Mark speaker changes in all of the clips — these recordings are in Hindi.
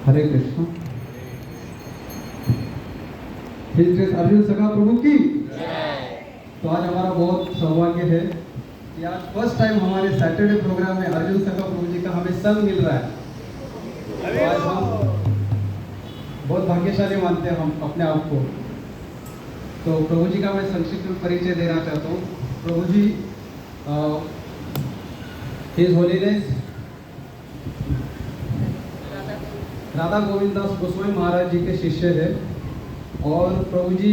Speaker 1: हरे कृष्ण। अर्जुन सखा प्रभु की। तो आज हमारा बहुत सौभाग्य है कि आज फर्स्ट टाइम हमारे सैटरडे प्रोग्राम में अर्जुन सखा प्रभु जी का हमें संग मिल रहा है। तो आज हम बहुत भाग्यशाली मानते हैं हम अपने आप को। तो प्रभु जी का मैं संक्षिप्त परिचय देना चाहता हूँ। प्रभु जी हिज होलीनेस राधा गोविंद दास गोस्वामी महाराज जी के शिष्य है और प्रभु जी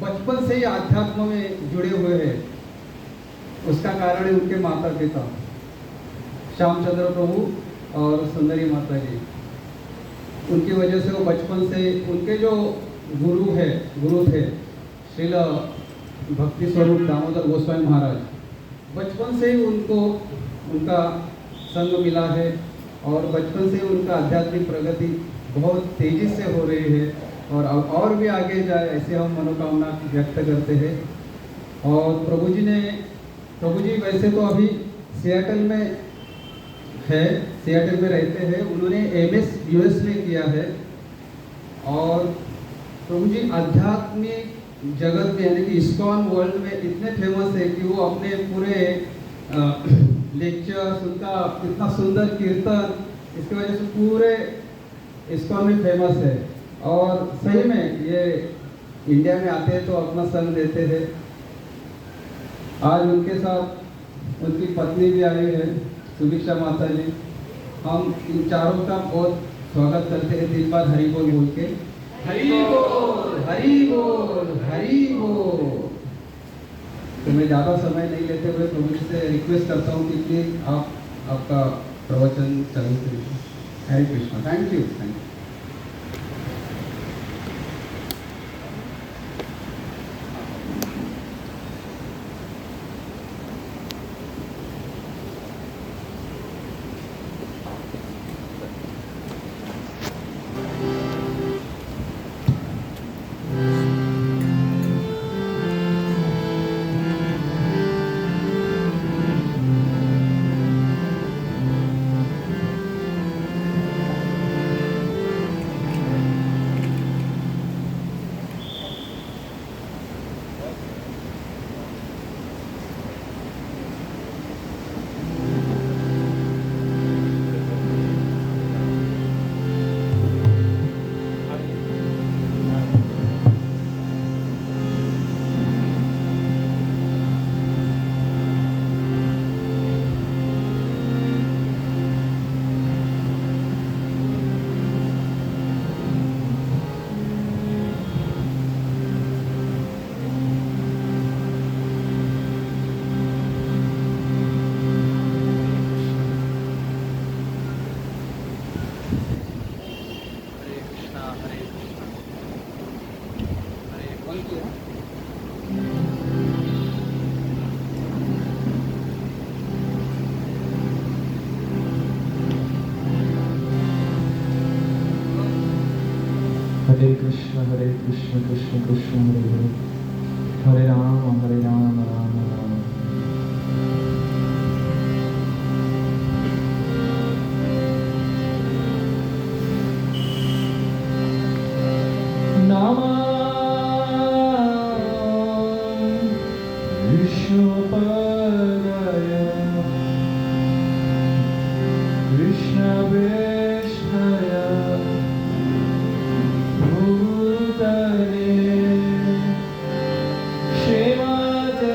Speaker 1: बचपन से ही आध्यात्म में जुड़े हुए हैं। उसका कारण है उनके माता पिता श्यामचंद्र प्रभु और सुंदरी माता जी। उनकी वजह से वो बचपन से उनके जो गुरु थे श्रील भक्ति स्वरूप दामोदर गोस्वामी महाराज, बचपन से ही उनको उनका संग मिला है और बचपन से उनका आध्यात्मिक प्रगति बहुत तेजी से हो रही है और भी आगे जाए ऐसे हम मनोकामना व्यक्त करते हैं। और प्रभु जी वैसे तो अभी सियाटल में रहते हैं। उन्होंने MS US में किया है और प्रभु जी आध्यात्मिक जगत में यानी कि इस्कॉन वर्ल्ड में इतने फेमस है कि वो अपने पूरे लेक्चर्स, उनका इतना सुंदर कीर्तन, इसकी वजह से पूरे इस्कॉन में फेमस है। और सही में ये इंडिया में आते हैं तो अपना संग देते हैं। आज उनके साथ उनकी पत्नी भी आई है सुभिक्षा माता जी। हम इन चारों का बहुत स्वागत करते हैं 3 बार हरि बोल बोल के। हरि बोल, हरि बोल, हरि बोल। तो मैं ज़्यादा समय नहीं लेते हुए प्रभु जी से रिक्वेस्ट करता हूँ कि प्लीज आप आपका प्रवचन चालू करिए। हरे कृष्ण। Thank you.
Speaker 2: हरे कृष्ण कृष्ण कृष्ण हरे हरे, हरे राम राम राम। नामा विष्णुपदय कृष्णवेष्टय भूतले श्रीमते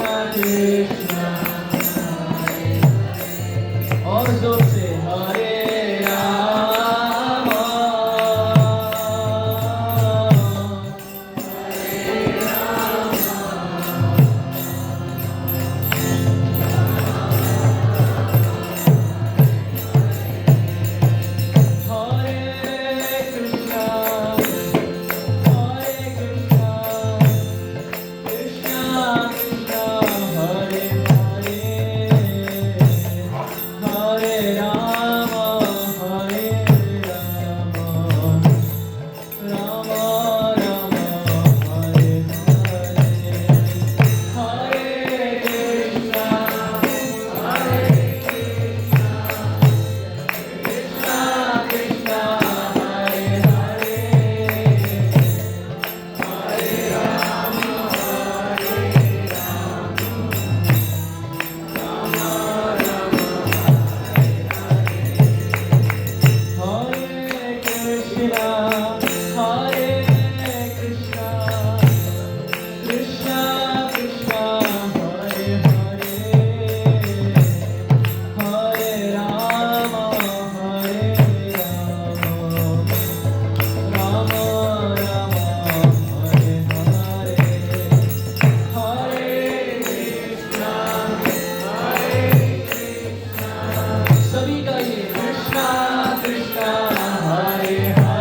Speaker 2: कृष्णा कृष्णा और जोर से हरे Ram Krishna Krishna Hare Hare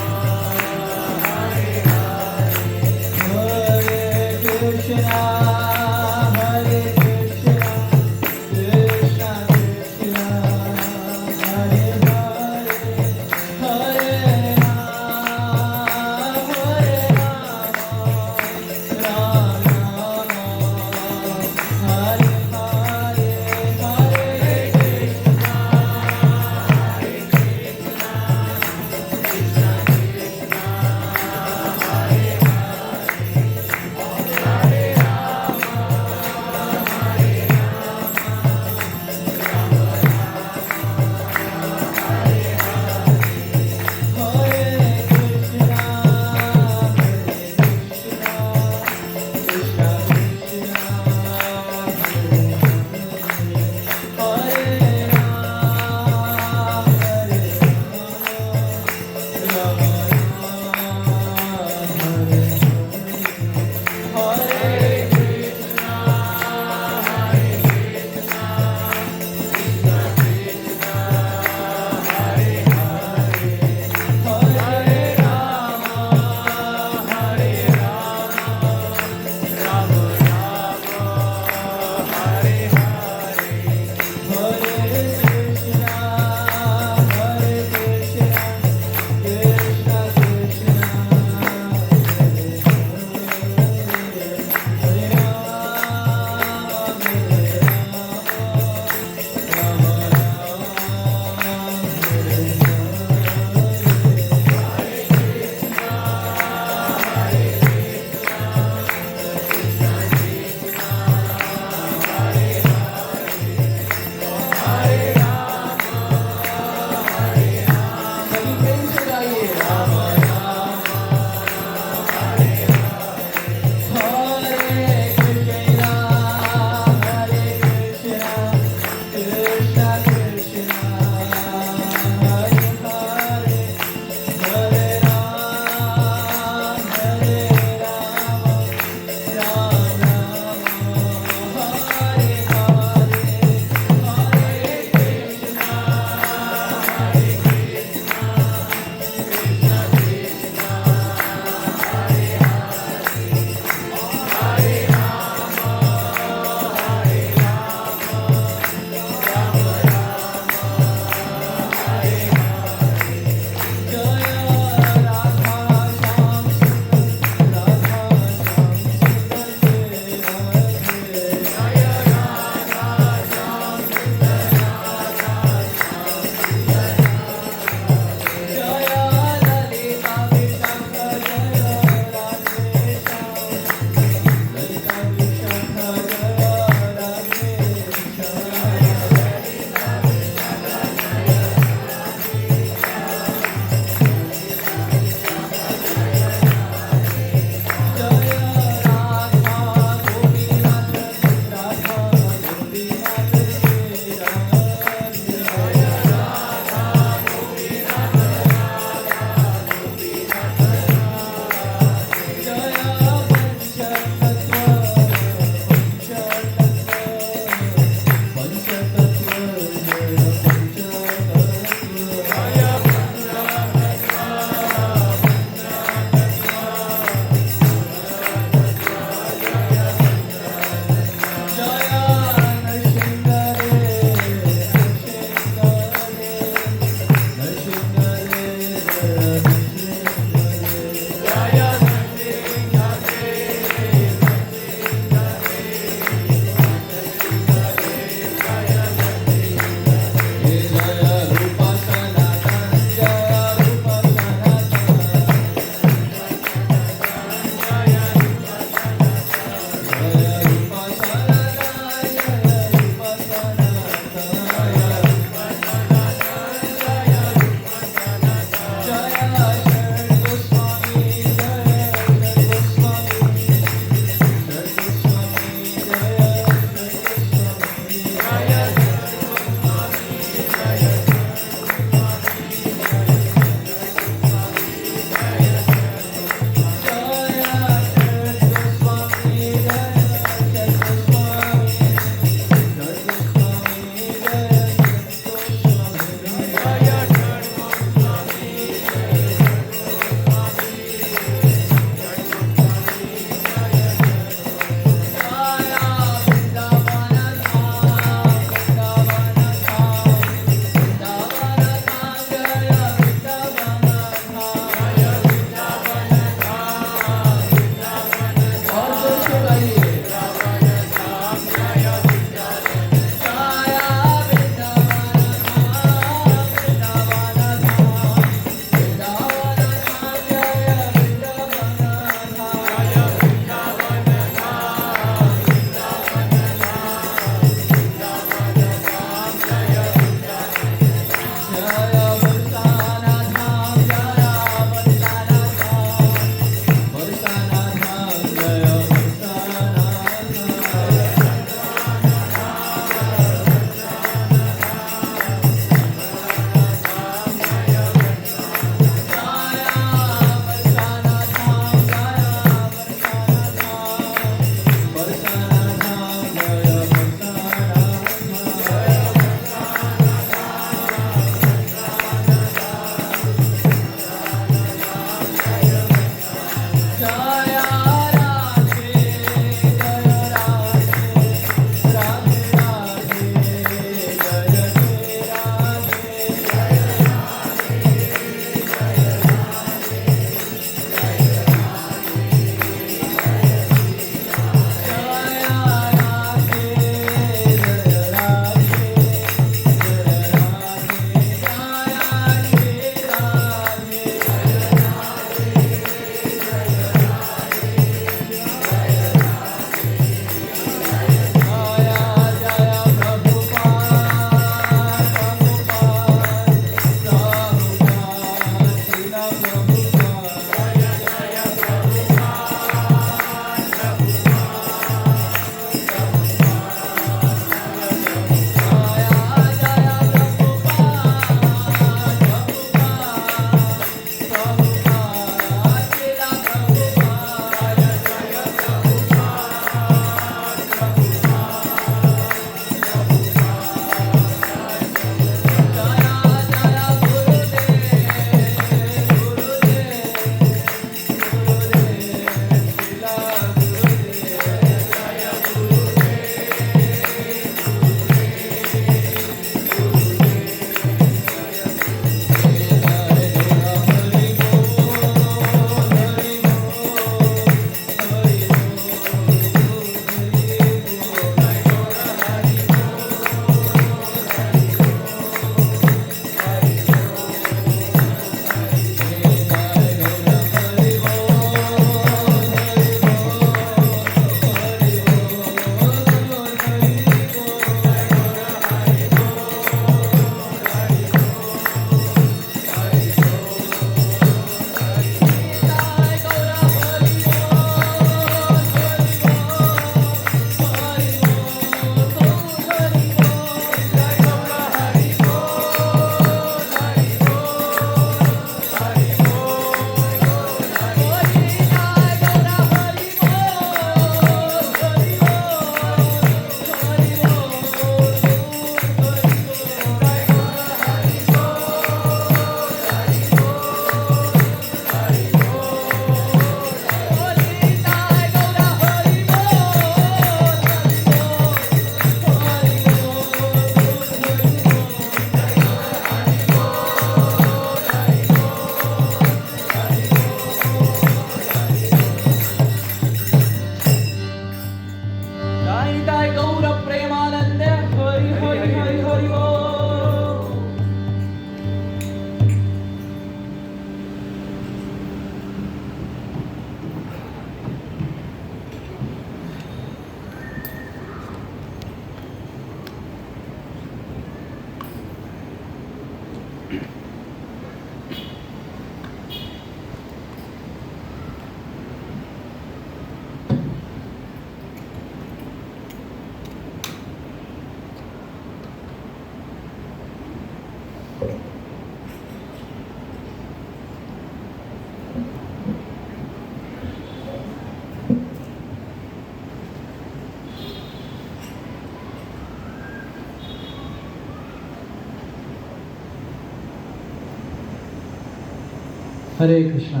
Speaker 2: हरे कृष्णा।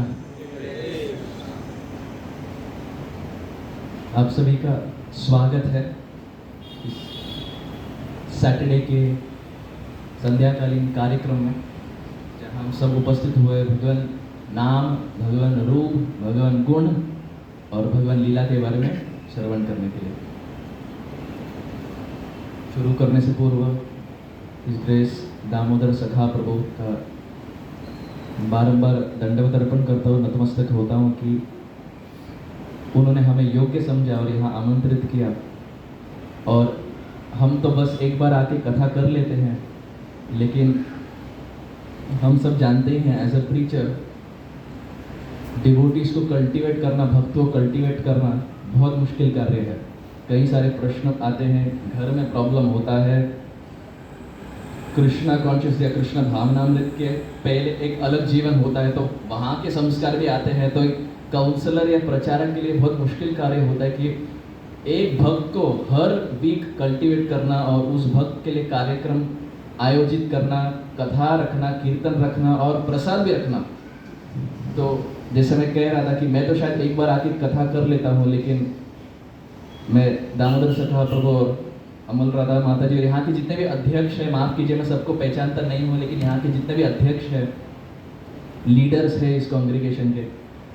Speaker 2: आप सभी का स्वागत है इस सैटरडे के संध्याकालीन कार्यक्रम में, जहाँ हम सब उपस्थित हुए भगवान नाम, भगवान रूप, भगवान गुण और भगवान लीला के बारे में श्रवण करने के लिए। शुरू करने से पूर्व इस ग्रेस दामोदर सखा प्रभु का बारंबार दंडवत अर्पण करता हूँ, नतमस्तक होता हूँ कि उन्होंने हमें योग्य समझा और यहाँ आमंत्रित किया। और हम तो बस एक बार आके कथा कर लेते हैं, लेकिन हम सब जानते ही हैं एज अ प्रीचर डिवोटीज को कल्टीवेट करना, भक्त को कल्टीवेट करना बहुत मुश्किल कार्य है। कई सारे प्रश्न आते हैं, घर में प्रॉब्लम होता है, कृष्णा कॉन्शियस या कृष्ण भावनामृत के पहले एक अलग जीवन होता है, तो वहाँ के संस्कार भी आते हैं। तो एक काउंसलर या प्रचारक के लिए बहुत मुश्किल कार्य होता है कि एक भक्त को हर वीक कल्टीवेट करना और उस भक्त के लिए कार्यक्रम आयोजित करना, कथा रखना, कीर्तन रखना और प्रसाद भी रखना। तो जैसे मैं कह रहा था कि मैं तो शायद एक बार आके कथा कर लेता हूँ, लेकिन मैं दामोदर सखा प्रभु और अमल राधा माता जी और यहाँ के जितने भी अध्यक्ष हैं, माफ़ कीजिए मैं सबको पहचानता नहीं हूँ, लेकिन यहाँ के जितने भी अध्यक्ष हैं, लीडर्स हैं इस कॉन्ग्रीगेशन के,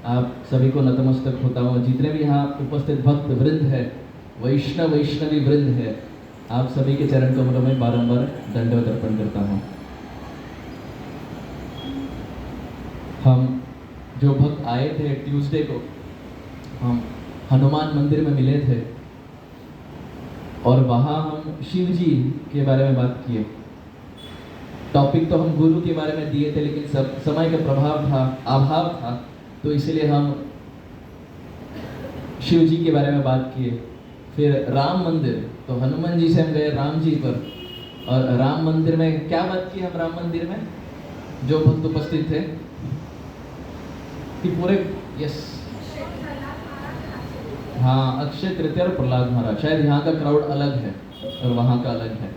Speaker 2: आप सभी को नतमस्तक होता हूँ। जितने भी यहाँ उपस्थित भक्त वृंद है, वैष्णवी वृंद है, आप सभी के चरण कमलों में बारंबार दंडवत अर्पण करता हूँ। हम जो भक्त आए थे ट्यूसडे को, हम हनुमान मंदिर में मिले थे और वहाँ हम शिव जी के बारे में बात किए। टॉपिक तो हम गुरु के बारे में दिए थे, लेकिन सब समय का अभाव था, तो इसलिए हम शिव जी के बारे में बात किए। फिर राम मंदिर, तो हनुमान जी से हम गए राम जी पर, और राम मंदिर में क्या बात की हम राम मंदिर में, जो भक्त उपस्थित थे कि पूरे हाँ, अक्षय तृतीया और प्रहलाद महाराज, शायद यहाँ का क्राउड अलग है और वहाँ का अलग है।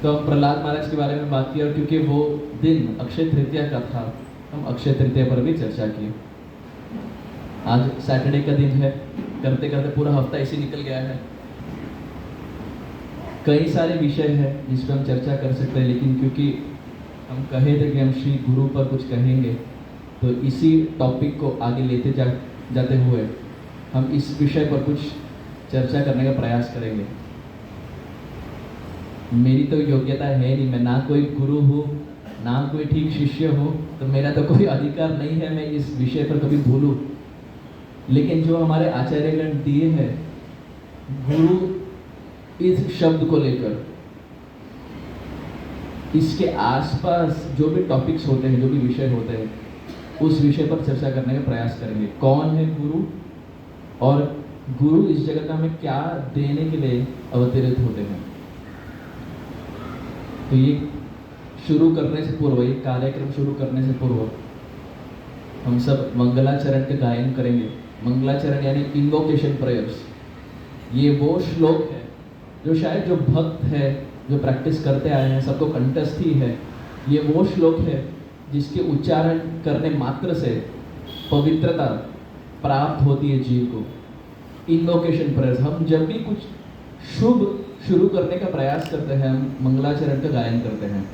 Speaker 2: तो हम प्रहलाद महाराज के बारे में बात की, और क्योंकि वो दिन अक्षय तृतीया का था, हम अक्षय तृतीया पर भी चर्चा की। आज सैटरडे का दिन है, करते करते पूरा हफ्ता इसी निकल गया है। कई सारे विषय हैं जिस पर हम चर्चा कर सकते हैं, लेकिन क्योंकि हम कहे थे कि हम श्री गुरु पर कुछ कहेंगे, तो इसी टॉपिक को आगे लेते जाते हुए हम इस विषय पर कुछ चर्चा करने का प्रयास करेंगे। मेरी तो योग्यता है नहीं, मैं ना कोई गुरु हूँ, ना कोई ठीक शिष्य हूँ, तो मेरा तो कोई अधिकार नहीं है मैं इस विषय पर कभी बोलूँ। लेकिन जो हमारे आचार्यगण दिए हैं, गुरु इस शब्द को लेकर, इसके आसपास जो भी टॉपिक्स होते हैं, जो भी विषय होते हैं, उस विषय पर चर्चा करने का प्रयास करेंगे। कौन है गुरु और गुरु इस जगत में हमें क्या देने के लिए अवतरित होते हैं। तो ये शुरू करने से पूर्व, ये कार्यक्रम शुरू करने से पूर्व हम सब मंगलाचरण का गायन करेंगे। मंगलाचरण यानी इन्वोकेशन प्रेयर्स। ये वो श्लोक है जो शायद जो भक्त है, जो प्रैक्टिस करते आए हैं, सबको कंठस्थ ही है। ये वो श्लोक है जिसके उच्चारण करने मात्र से पवित्रता प्राप्त होती है जीव को। इन्वोकेशन प्रेयर्स, हम जब भी कुछ शुभ शुरू करने का प्रयास करते हैं, हम मंगलाचरण का गायन करते हैं।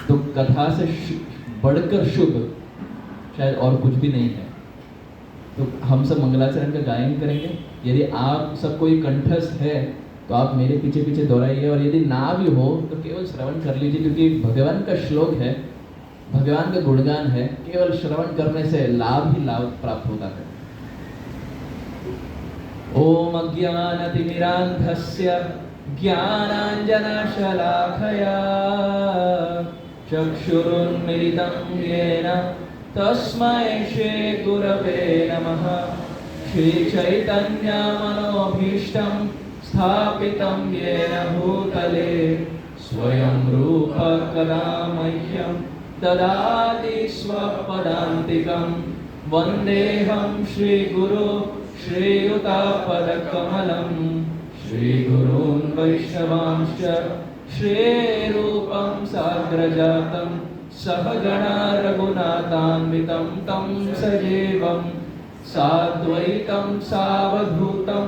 Speaker 2: तो कथा से बढ़कर शुभ शायद और कुछ भी नहीं है। तो हम सब मंगलाचरण का गायन करेंगे। यदि आप सबको ये कंठस्थ है तो आप मेरे पीछे पीछे दोहराइए, और यदि ना भी हो तो केवल श्रवण कर लीजिए, क्योंकि भगवान का श्लोक है, भगवान का गुणगान है। केवल श्रवण करने से लाभ ही लाभ प्राप्त होता है। ओम अज्ञानतिमिरान्धस्य ज्ञानाञ्जनशलाखया चक्षुरुन्मिलितं येन तस्मै श्री गुरवे नमः। श्रीचैतन्यमनोभीष्टं स्थापितं येन भूतले स्वयं रूप कदा मह्यं ददाति स्वपदान्तिकं। वन्देऽहं श्रीगुरो श्रीयुतापदकमलं। श्रीगुरून् वैष्णवांश्च श्रीरूपं साग्रजातं सहगणा रघुनाथान्वितं तं सजीवं साद्वैतं सावधूतं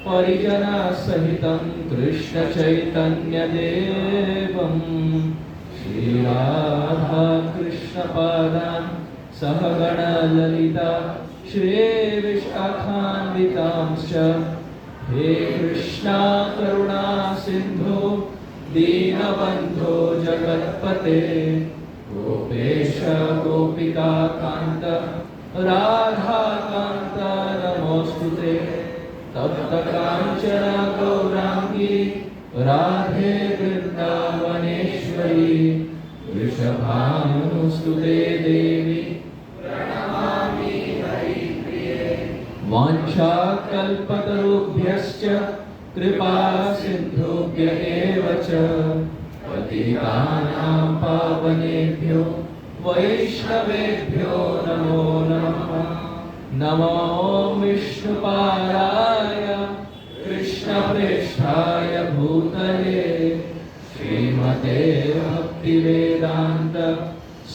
Speaker 2: परिजनसहितं कृष्णचैतन्यदेवं श्रीराधा कृष्णपादान् सहगणललिता श्रीविशाखान्वितांश्च हे कृष्णा करुणा सिन्धो दीनबन्धो जगत्पते गोपेश गोपिकान्त राधाकान्त नमोऽस्तुते तप्त काञ्चन गौराङ्गी राधे वृन्दावनेश्वरी वृषभानुस्तुते देवी प्रणमामि हरिप्रिये वाञ्छाकल्पतरुभ्यश्च कृपा सिन्धुभ्य एव च पतितानां पावनेभ्यो वैष्णवेभ्यो नमो नमः नमो विष्णुपादाय कृष्णप्रेष्ठाय भूतले श्रीमते भक्तिवेदान्त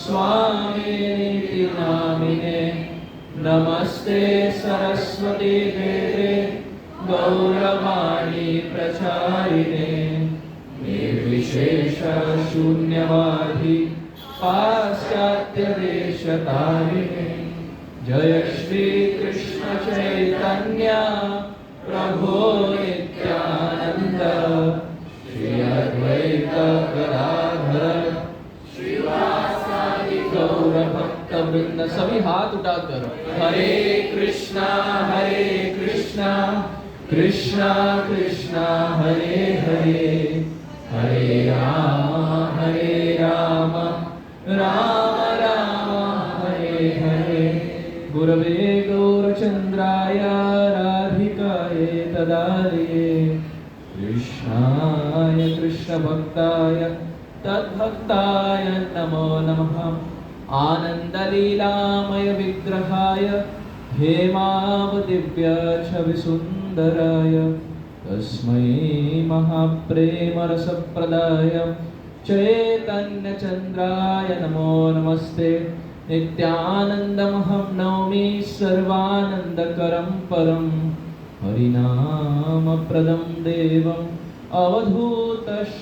Speaker 2: स्वामिनिति नामिने नमस्ते सरस्वती देवे गौरवाणी प्रचारिणे निर्विशेष शून्यवादी पाश्चात्य देशतारिणे जय श्री कृष्ण चैतन्य प्रभो नित्यानंद श्री अद्वैत गदाधर श्रीवासादि गौर भक्त वृंद। सभी हाथ उठाकर हरे कृष्णा कृष्णा कृष्णा हरे हरे हरे राम राम राम हरे हरे। गुरवे गौरचंद्राय राधिकाय तदालये कृष्णाय कृष्णभक्ताय तद्भक्ताय नमो नमः। आनंदलीलामय विग्रहाय हेमावदिव्यच्छविसुन्दराय तस्मै महाप्रेमरसप्रदाय चैतन्यचन्द्राय नमो नमस्ते। नित्यानन्दमहं नौमि सर्वानन्दकरं परं हरिनामप्रदं देवम् अवधूतशिरोमणि।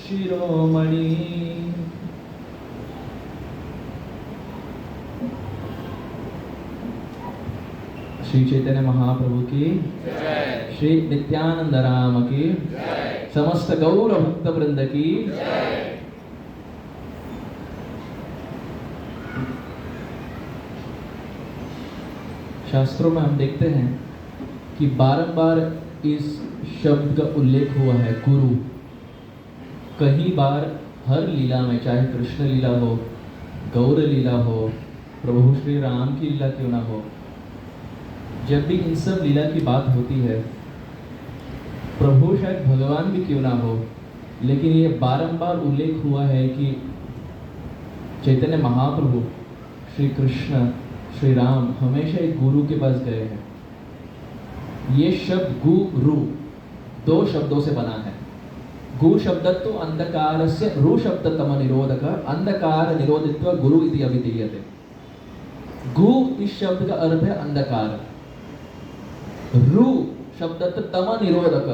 Speaker 2: श्री चैतन्य महाप्रभु की जय, श्री नित्यानंद राम की जय, समस्त गौर भक्त वृंद की जय। शास्त्रों में हम देखते हैं कि बारंबार इस शब्द का उल्लेख हुआ है गुरु। कई बार हर लीला में, चाहे कृष्ण लीला हो, गौर लीला हो, प्रभु श्री राम की लीला क्यों ना हो, जब भी इन सब लीला की बात होती है, प्रभु शायद भगवान भी क्यों ना हो, लेकिन ये बारंबार उल्लेख हुआ है कि चैतन्य महाप्रभु श्री कृष्ण श्री राम हमेशा एक गुरु के पास गए हैं। ये शब्द गुरु दो शब्दों से बना है। गु शब्द तो अंधकार से, रु शब्द तम निरोधक, अंधकार निरोधित्व गुरु इति अभिधीयते। गु इस शब्द का अर्थ है अंधकार, रु शब्द तम निरोधक,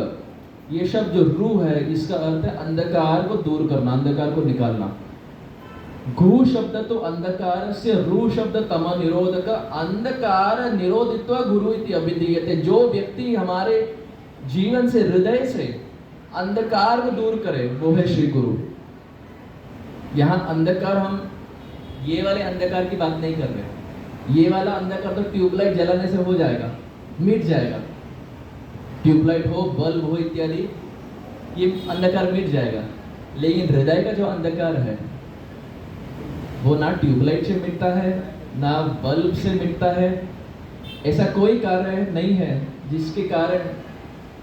Speaker 2: ये शब्द जो रु है इसका अर्थ है अंधकार को दूर करना, अंधकार को निकालना। गु शब्द तो अंधकार से, रु शब्द तम निरोधक, अंधकार निरोधित्व गुरु इति अभिधीयते। जो व्यक्ति हमारे जीवन से, हृदय से अंधकार को दूर करे वो है श्री गुरु। यहाँ अंधकार, हम ये वाले अंधकार की बात नहीं कर रहे। ये वाला अंधकार तो ट्यूबलाइट जलाने से हो जाएगा, मिट जाएगा। ट्यूबलाइट हो, बल्ब हो इत्यादि, ये अंधकार मिट जाएगा। लेकिन हृदय का जो अंधकार है वो ना ट्यूबलाइट से मिटता है, ना बल्ब से मिटता है। ऐसा कोई कार्य नहीं है जिसके कारण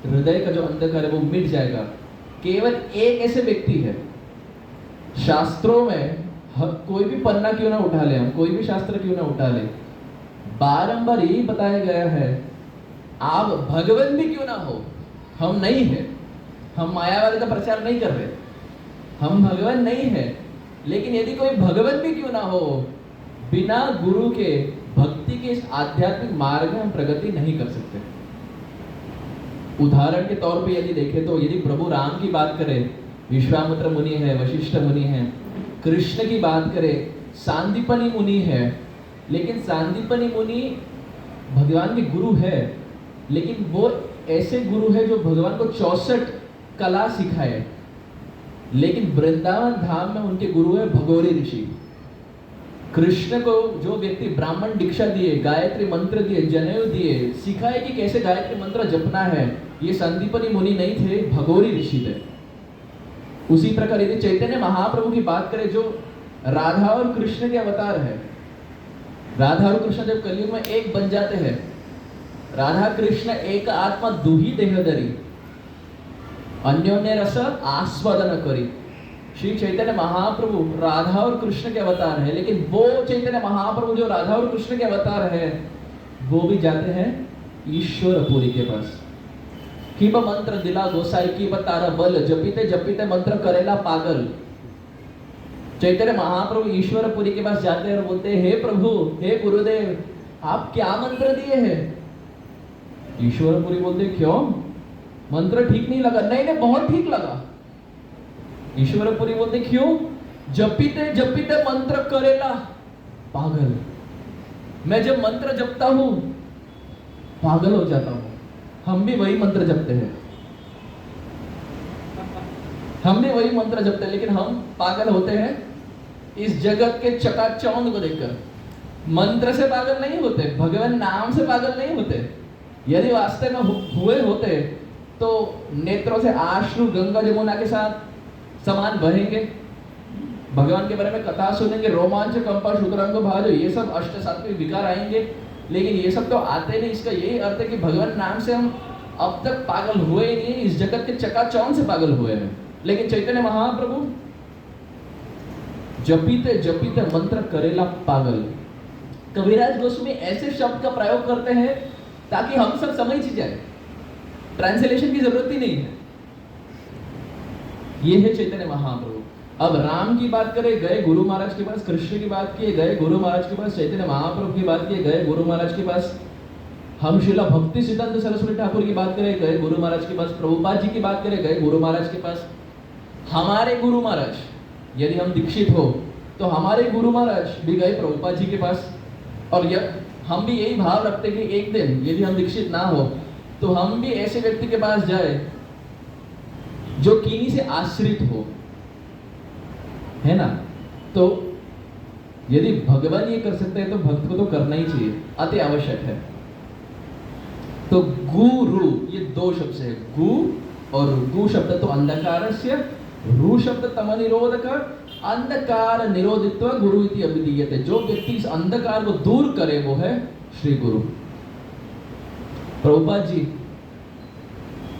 Speaker 2: हृदय का जो अंधकार है वो मिट जाएगा। केवल एक ऐसे व्यक्ति है, शास्त्रों में कोई भी पन्ना क्यों ना उठा ले, हम कोई भी शास्त्र क्यों ना उठा ले, बारंबार यही बताया गया है, आप भगवान भी क्यों ना हो, हम नहीं है। हम मायावादी का प्रचार नहीं कर रहे, हम भगवान नहीं है, लेकिन यदि कोई भगवत भी क्यों ना हो, बिना गुरु के भक्ति के इस आध्यात्मिक मार्ग में हम प्रगति नहीं कर सकते। उदाहरण के तौर पे यदि देखें तो यदि प्रभु राम की बात करें, विश्वामित्र मुनि है, वशिष्ठ मुनि है। कृष्ण की बात करें, सांदीपनि मुनि है। लेकिन सांदीपनि मुनि भगवान के गुरु है, लेकिन वो ऐसे गुरु है जो भगवान को 64 कला सिखाए। लेकिन वृंदावन धाम में उनके गुरु है भगोरी ऋषि। कृष्ण को जो व्यक्ति ब्राह्मण दीक्षा दिए, गायत्री मंत्र दिए, जनेऊ दिए, सिखाए कि कैसे गायत्री मंत्र जपना है, ये संदीपनी मुनि नहीं थे, भगोरी ऋषि थे। उसी प्रकार यदि चैतन्य महाप्रभु की बात करें, जो राधा और कृष्ण के अवतार है, राधा और कृष्ण जब कलयुग में एक बन जाते हैं, राधा कृष्ण एक आत्मा दुही देहधरी, अन्योन्य रस आस्वादन करी। श्री चैतन्य महाप्रभु राधा और कृष्ण के अवतार है, लेकिन वो चैतन्य महाप्रभु जो राधा और कृष्ण के अवतार है, वो भी जाते हैं ईश्वरपुरी के पास। कि मंत्र दिला गोसाई की तारा बल, जपीते जपीते मंत्र करेला पागल। चैतन्य महाप्रभु ईश्वरपुरी के पास जाते हैं और बोलते हैं, हे प्रभु, हे गुरुदेव, आप क्या मंत्र दिए हैं? ईश्वरपुरी बोलते, क्यों मंत्र ठीक नहीं लगा? नहीं नहीं, बहुत ठीक लगा। ईश्वरपुरी बोलते, क्यों? जपीते जपीते मंत्र करेला पागल। मैं जब मंत्र जपता हूं पागल हो जाता हूं। हम भी वही मंत्र जपते हैं, हम भी वही मंत्र जपते हैं, लेकिन हम पागल होते हैं इस जगत के चकाचौंध को देखकर। मंत्र से पागल नहीं होते, भगवान नाम से पागल नहीं होते। यदि वास्तव में हुए होते तो नेत्रों से आश्रु गंगा जमुना के साथ समान बहेंगे, भगवान के बारे में कथा सुनेंगे, रोमांच कंपा शुक्रांग भाजो, ये सब अष्ट सात्विक विकार आएंगे। लेकिन ये सब तो आते नहीं। इसका यही अर्थ है कि भगवान नाम से हम अब तक पागल हुए ही नहीं, इस जगत के चकाचौंध से पागल हुए हैं। लेकिन चैतन्य महाप्रभु जपीते जपीते मंत्र करेला पागल। कबीराज गोस्वामी ऐसे शब्द का प्रयोग करते हैं ताकि हम सब समझ ही जाए, ट्रांसलेशन की जरूरत ही नहीं है। ये है चैतन्य महाप्रभु। अब राम की बात करें, गए गुरु महाराज के पास, कृष्ण की बात किए गए गुरु महाराज के पास, चैतन्य महाप्रभु की बात किए गए गुरु महाराज के पास। हम श्रीला भक्ति सिद्धांत सरस्वती ठाकुर की बात करें, गए गुरु महाराज के पास। प्रभुपाद जी की बात करें, गए गुरु महाराज के पास। हमारे गुरु महाराज, यदि हम दीक्षित हो तो हमारे गुरु महाराज भी गए प्रभुपाद जी के पास। और हम भी यही भाव रखते कि एक दिन यदि हम दीक्षित ना हो तो हम भी ऐसे व्यक्ति के पास जाए जो किन्हीं से आश्रित हो, है ना। तो यदि भगवान ये कर सकते हैं तो भक्त को तो करना ही चाहिए, अति आवश्यक है। तो गुरु, ये दो शब्द से, गु और गु शब्द तो अंधकारस्य, रु शब्द तम निरोधक, अंधकार निरोधित्व गुरु इति अभिधीयते। जो व्यक्ति इस अंधकार को दूर करे वो है श्री गुरु। प्रभुपाद जी,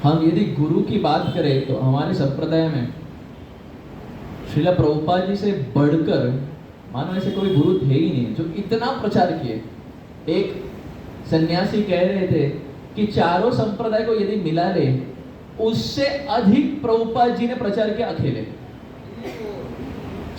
Speaker 2: हम यदि गुरु की बात करें तो हमारे संप्रदाय में श्रीला प्रभुपाद जी से बढ़कर मानो ऐसे कोई गुरु थे ही नहीं जो इतना प्रचार किए। एक सन्यासी कह रहे थे कि चारों संप्रदाय को यदि मिला ले उससे अधिक प्रभुपाद जी ने प्रचार किया अकेले।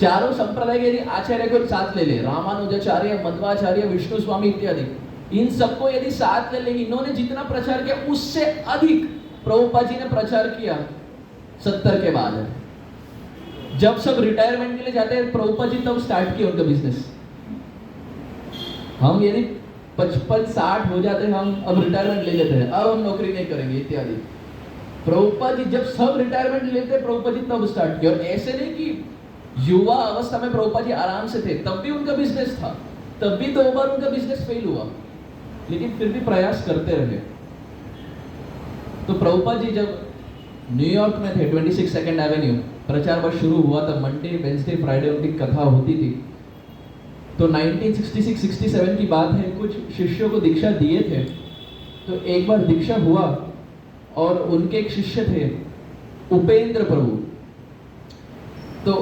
Speaker 2: चारों संप्रदाय के यदि आचार्य को साथ ले ले, रामानुजाचार्य, मध्वाचार्य, विष्णु स्वामी इत्यादि, इन सबको यदि साथ ले लेंगे, इन्होंने जितना प्रचार किया उससे अधिक प्रभुपाद जी ने प्रचार किया 70 के बाद। जब सब रिटायरमेंट के लिए जाते हैं प्रभुपाद जी तब स्टार्ट किया उनका बिजनेस। हम यदि 55-60 हो जाते हैं, हम अब रिटायरमेंट ले लेते हैं, अब हम नौकरी नहीं करेंगे इत्यादि। प्रभुपाद जी जब सब रिटायरमेंट लेते हैं प्रभुपाद जी तब स्टार्ट किया। और ऐसे नहीं कि युवा अवस्था में प्रभुपाद जी आराम से थे, तब भी उनका बिजनेस था, तब भी 2 बार उनका बिजनेस फेल हुआ, लेकिन फिर भी प्रयास करते रहे। तो प्रभुपाद जी जब न्यूयॉर्क में थे 26 सेकंड एवेन्यू, प्रचार वर्ष शुरू हुआ था, मंडे, वेंसडे, फ्राइडे उनकी कथा होती थी। तो 1966-67 की बात है, कुछ शिष्यों को दीक्षा दिए थे। तो एक बार दीक्षा हुआ और उनके एक शिष्य थे उपेंद्र प्रभु। तो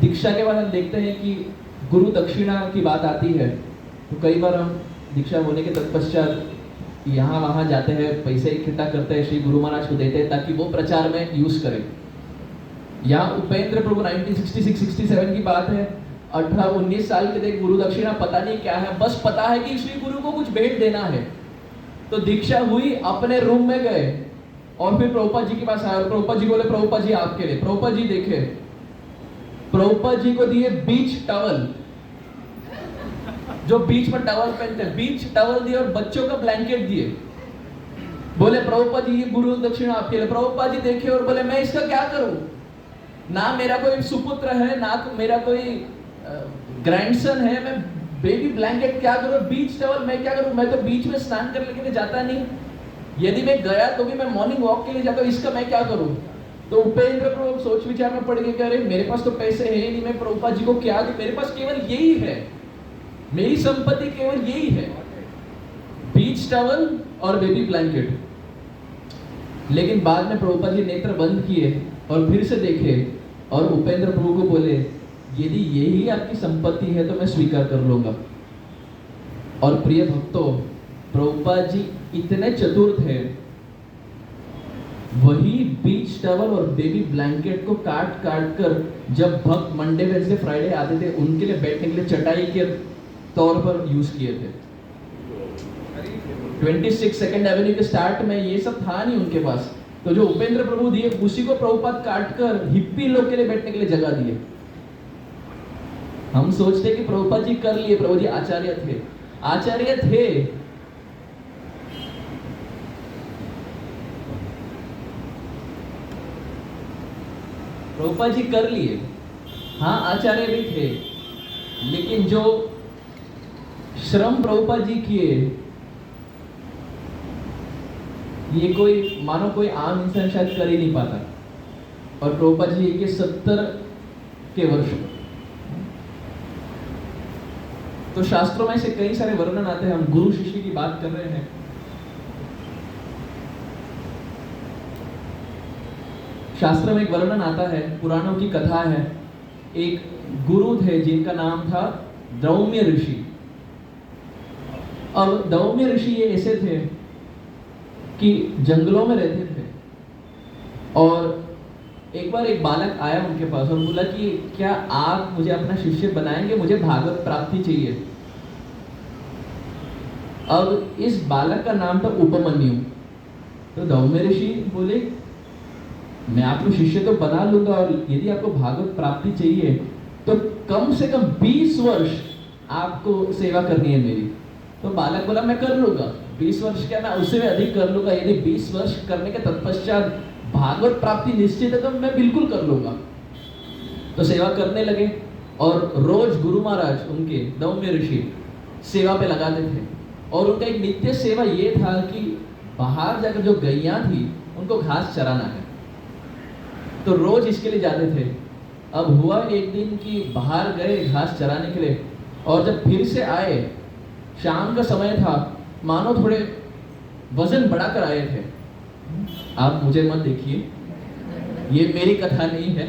Speaker 2: दीक्षा के बाद हम देखते हैं कि गुरु दक्षिणा की बात आती है। तो कई बार हम दीक्षा होने के तत्पश्चात यहाँ वहाँ जाते हैं, पैसे इकट्ठा करते हैं, श्री गुरु महाराज को देते हैं ताकि वो प्रचार में यूज करें। यहाँ उपेंद्र प्रभु 1966-67 की बात है, 18-19 साल के थे, गुरु दक्षिणा पता नहीं क्या है, बस पता है कि श्री गुरु को कुछ भेंट देना है। तो दीक्षा हुई, अपने रूम में गए और फिर प्रभुपाद जी के पास आए और प्रभुपाद जी बोले प्रभुपाद जी आपके लिए। प्रभुपाद जी देखे, प्रभुपाद जी को दिए बीच टॉवल, जो बीच में टॉवल पहनते हैं, बीच टॉवल दिए और बच्चों का ब्लैंकेट दिए। बोले प्रभुपाद जी ये गुरु दक्षिणा आपके लिए। प्रभुपाद जी देखे और बोले मैं इसका क्या करूं, ना मेरा कोई सुपुत्र है, ना मेरा कोई ग्रैंडसन है, मैं बेबी ब्लैंकेट क्या करूं, बीच टॉवल मैं क्या करूं, मैं तो बीच में स्नान करने के लिए जाता नहीं, यदि मैं गया तो भी मैं मॉर्निंग वॉक के लिए जाता हूं, इसका मैं क्या करूं। तो उपेंद्र प्रभु सोच विचार में पड़ गए कि अरे मेरे पास तो पैसे है नहीं, मैं प्रभुपाद जी को क्या दूं, मेरे पास केवल यही है, मेरी संपत्ति केवल यही है, बीच टॉवल और बेबी ब्लैंकेट। लेकिन बाद में प्रभुपाद जी नेत्र बंद किए और फिर से देखे और उपेंद्र प्रभु को बोले यदि यही आपकी संपत्ति है तो मैं स्वीकार कर लूंगा। और प्रिय भक्तों, प्रभुपाद जी इतने चतुर थे, वही बीच टॉवल और बेबी ब्लैंकेट को काट काट कर जब भक्त मंडे वेडनेसडे फ्राइडे आते थे उनके लिए बैठने के लिए चटाई के तौर पर यूज किए थे। 26 सेकंड एवेन्यू के स्टार्ट में ये सब था नहीं उनके पास, तो जो उपेंद्र प्रभु दिए उसी को प्रभुपाद काट कर हिप्पी लोग के लिए बैठने के लिए जगह दिए। हम सोचते कि प्रभुपाद जी कर लिए, प्रभु जी आचार्य थे, आचार्य थे, प्रभुपाद जी कर लिए, हाँ आचार्य भी थे, लेकिन जो श्रम प्रभुपाद जी किए ये कोई मानो कोई आम इंसान शायद कर ही नहीं पाता। और प्रभुपाद जी के 70 के वर्ष, तो शास्त्रों में से कई सारे वर्णन आते हैं, हम गुरु शिष्य की बात कर रहे हैं। शास्त्र में एक वर्णन आता है, पुराणों की कथा है, एक गुरु थे जिनका नाम था दौम्य ऋषि। अब दौम्य ऋषि ये ऐसे थे कि जंगलों में रहते थे और एक बार एक बालक आया उनके पास और बोला कि क्या आप मुझे अपना शिष्य बनाएंगे, मुझे भागवत प्राप्ति चाहिए। अब इस बालक का नाम था उपमन्यु। तो दौम्य ऋषि बोले मैं आपको शिष्य तो बना लूंगा और यदि आपको भागवत प्राप्ति चाहिए तो कम से कम 20 वर्ष आपको सेवा करनी है मेरी। तो बालक बोला मैं कर लूंगा, 20 वर्ष क्या, मैं उससे भी अधिक कर लूंगा, यदि 20 वर्ष करने के तत्पश्चात भागवत प्राप्ति निश्चित है तो मैं बिल्कुल कर लूंगा। तो सेवा करने लगे और रोज गुरु महाराज उनके दौम्य ऋषि सेवा पे लगाते थे और उनका एक नित्य सेवा ये था कि बाहर जाकर जो गैया थी उनको घास चराना है, तो रोज इसके लिए जाते थे। अब हुआ एक दिन कि बाहर गए घास चराने के लिए और जब फिर से आए, शाम का समय था, मानो थोड़े वजन बढ़ाकर आए थे। आप मुझे मत देखिए, ये मेरी कथा नहीं है,